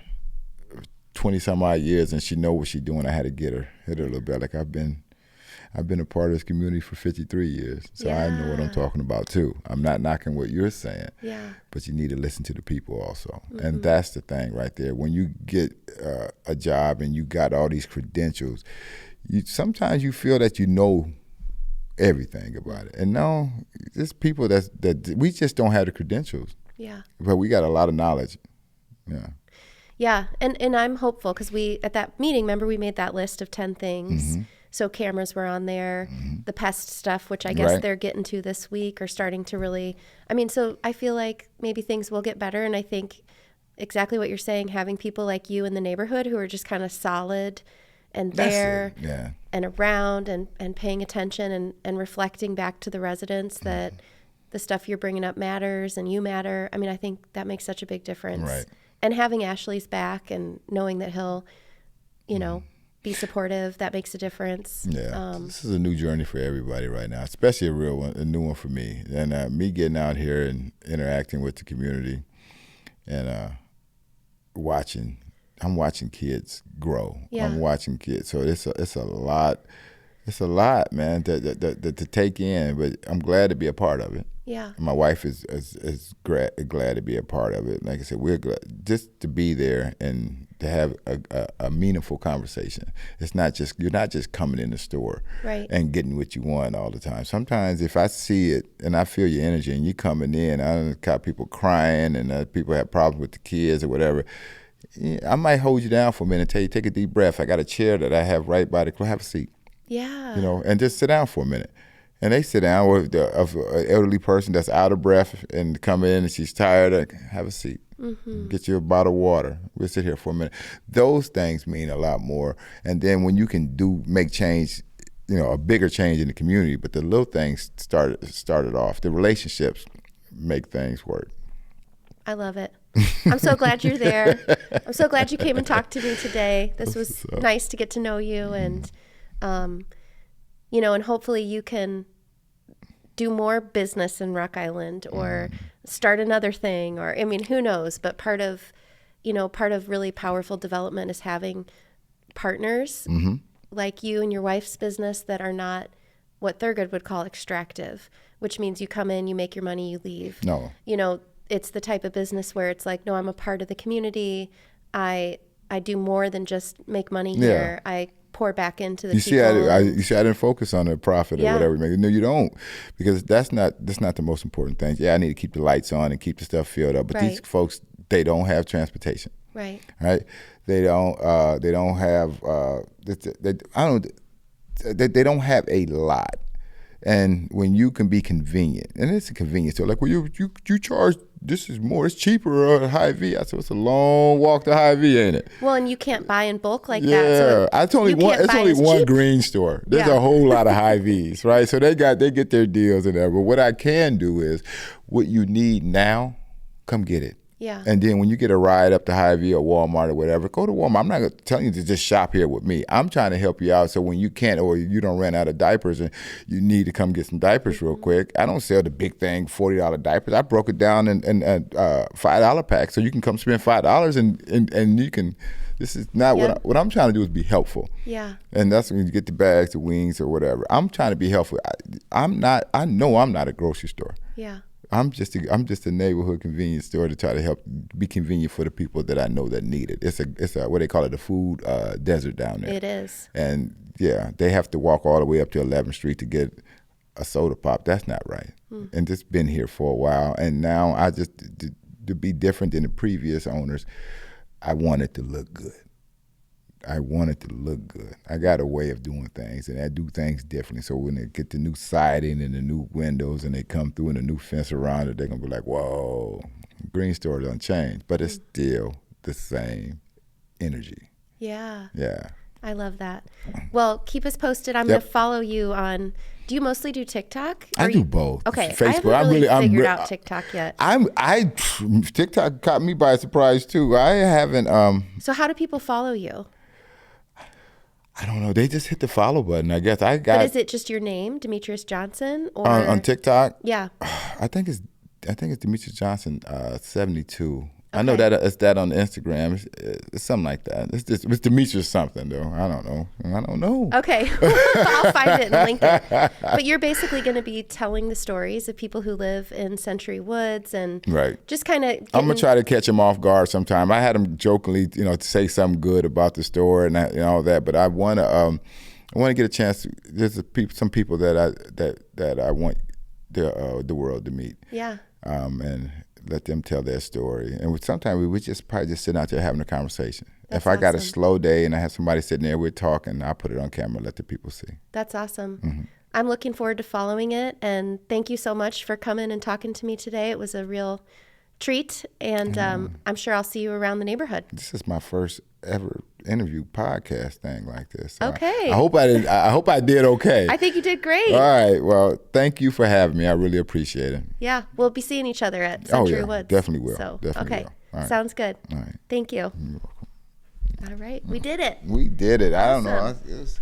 20 some odd years, and she know what she's doing. I had to hit her a little bit. Like I've been a part of this community for 53 years, so I know what I'm talking about too. I'm not knocking what you're saying, but you need to listen to the people also. And that's the thing right there. When you get a job and you got all these credentials, sometimes you feel that you know everything about it. And no, there's people that we just don't have the credentials. Yeah. But we got a lot of knowledge. Yeah. Yeah, and I'm hopeful because at that meeting, remember we made that list of 10 things. So cameras were on there, the pest stuff, which I guess they're getting to this week or starting to really, so I feel like maybe things will get better. And I think exactly what you're saying, having people like you in the neighborhood who are just kind of solid and there and around and paying attention and reflecting back to the residents that the stuff you're bringing up matters and you matter. I think that makes such a big difference. Right. And having Ashley's back and knowing that he'll, be supportive, that makes a difference. Yeah, this is a new journey for everybody right now, especially a new one for me. And me getting out here and interacting with the community and I'm watching kids grow. Yeah. I'm watching kids. So it's a lot. It's a lot, man, to take in, but I'm glad to be a part of it. Yeah. My wife is glad to be a part of it. Like I said, we're glad just to be there and to have a meaningful conversation. It's not just, you're not just coming in the store and getting what you want all the time. Sometimes if I see it and I feel your energy and you coming in, I got people crying and people have problems with the kids or whatever, I might hold you down for a minute and tell you, take a deep breath. I got a chair that I have right by the door. Have a seat. Yeah. And just sit down for a minute. And they sit down with an elderly person that's out of breath and come in and she's tired. Have a seat. Get you a bottle of water. We'll sit here for a minute. Those things mean a lot more. And then when you can make change, a bigger change in the community, but the little things started off. The relationships make things work. I love it. I'm so glad you're there. I'm so glad you came and talked to me today. This was nice to get to know you and and hopefully you can do more business in Rock Island or start another thing or, who knows, but part of really powerful development is having partners like you and your wife's business that are not what Thurgood would call extractive, which means you come in, you make your money, you leave. No. It's the type of business where it's like, no, I'm a part of the community. I do more than just make money here. I pour back into the people. You see, I didn't focus on the profit or whatever. No, you don't, because that's not the most important thing. Yeah, I need to keep the lights on and keep the stuff filled up. But these folks, they don't have transportation. Right. Right. They don't have. They don't have a lot. And when you can be convenient, and it's a convenience store, like, well, you charge, this is more, it's cheaper at Hy-Vee. I said, it's a long walk to Hy-Vee, ain't it? Well, and you can't buy in bulk like that. Yeah, So it's only one green store. There's a whole lot of Hy-Vees, right? So they get their deals and that. But what I can do is, what you need now, come get it. Yeah. And then when you get a ride up to Hy-Vee or Walmart or whatever, go to Walmart. I'm not telling you to just shop here with me. I'm trying to help you out so when you can't or you don't run out of diapers and you need to come get some diapers real quick, I don't sell the big thing, $40 diapers. I broke it down in $5 packs so you can come spend $5 and you can. This is not what I'm trying to do is be helpful. Yeah. And that's when you get the bags, the wings or whatever. I'm trying to be helpful. I know I'm not a grocery store. Yeah. I'm just a neighborhood convenience store to try to help be convenient for the people that I know that need it. It's a what they call it, a food desert down there. It is. And they have to walk all the way up to 11th Street to get a soda pop. That's not right. And it's been here for a while. And now I just to be different than the previous owners, I want it to look good. I got a way of doing things, and I do things differently. So when they get the new siding and the new windows and they come through and the new fence around it, they're going to be like, whoa, green store doesn't change. But it's still the same energy. Yeah. Yeah. I love that. Well, keep us posted. I'm Yep. going to follow you on. Do you mostly do TikTok? I do both. Okay. Facebook. I haven't really figured out TikTok yet. TikTok caught me by surprise too. I haven't. So how do people follow you? I don't know. They just hit the follow button. I guess But is it just your name, Demetrius Johnson, or on TikTok? Yeah. I think it's Demetrius Johnson 72. I Okay. know that it's that on Instagram. It's something like that. It's Demetrius something though. I don't know. Okay. I'll find it and link it. But you're basically going to be telling the stories of people who live in Century Woods and Right. just kind of I'm gonna try to catch them off guard sometime. I had them jokingly, say something good about the store and all that, but I wanna get a chance. There's some people that I want the world to meet. Yeah. And let them tell their story. And sometimes we just probably just sitting out there having a conversation. That's if I got a awesome. slow day and I have somebody sitting there, we're talking, I'll put it on camera and let the people see. That's awesome. Mm-hmm. I'm looking forward to following it. And thank you so much for coming and talking to me today. It was a real treat. And I'm sure I'll see you around the neighborhood. This is my first ever interview podcast thing like this. So Okay. I hope I did okay. I think you did great. All right. Well, thank you for having me. I really appreciate it. Yeah. We'll be seeing each other at Century Woods. Definitely will. So, Definitely okay. will. All right. Sounds good. All right. Thank you. You're welcome. All right. We did it. We did it. I don't know. Awesome. It was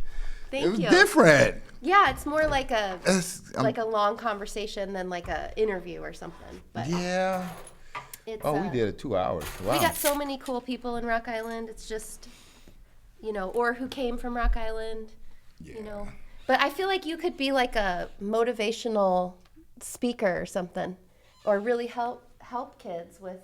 Thank you. different. Yeah, it's more like a It's, a long conversation than like a interview or something. But yeah. it's, Oh, we did it 2 hours. Wow. We got so many cool people in Rock Island. It's just, or who came from Rock Island, But I feel like you could be like a motivational speaker or something, or really help kids with.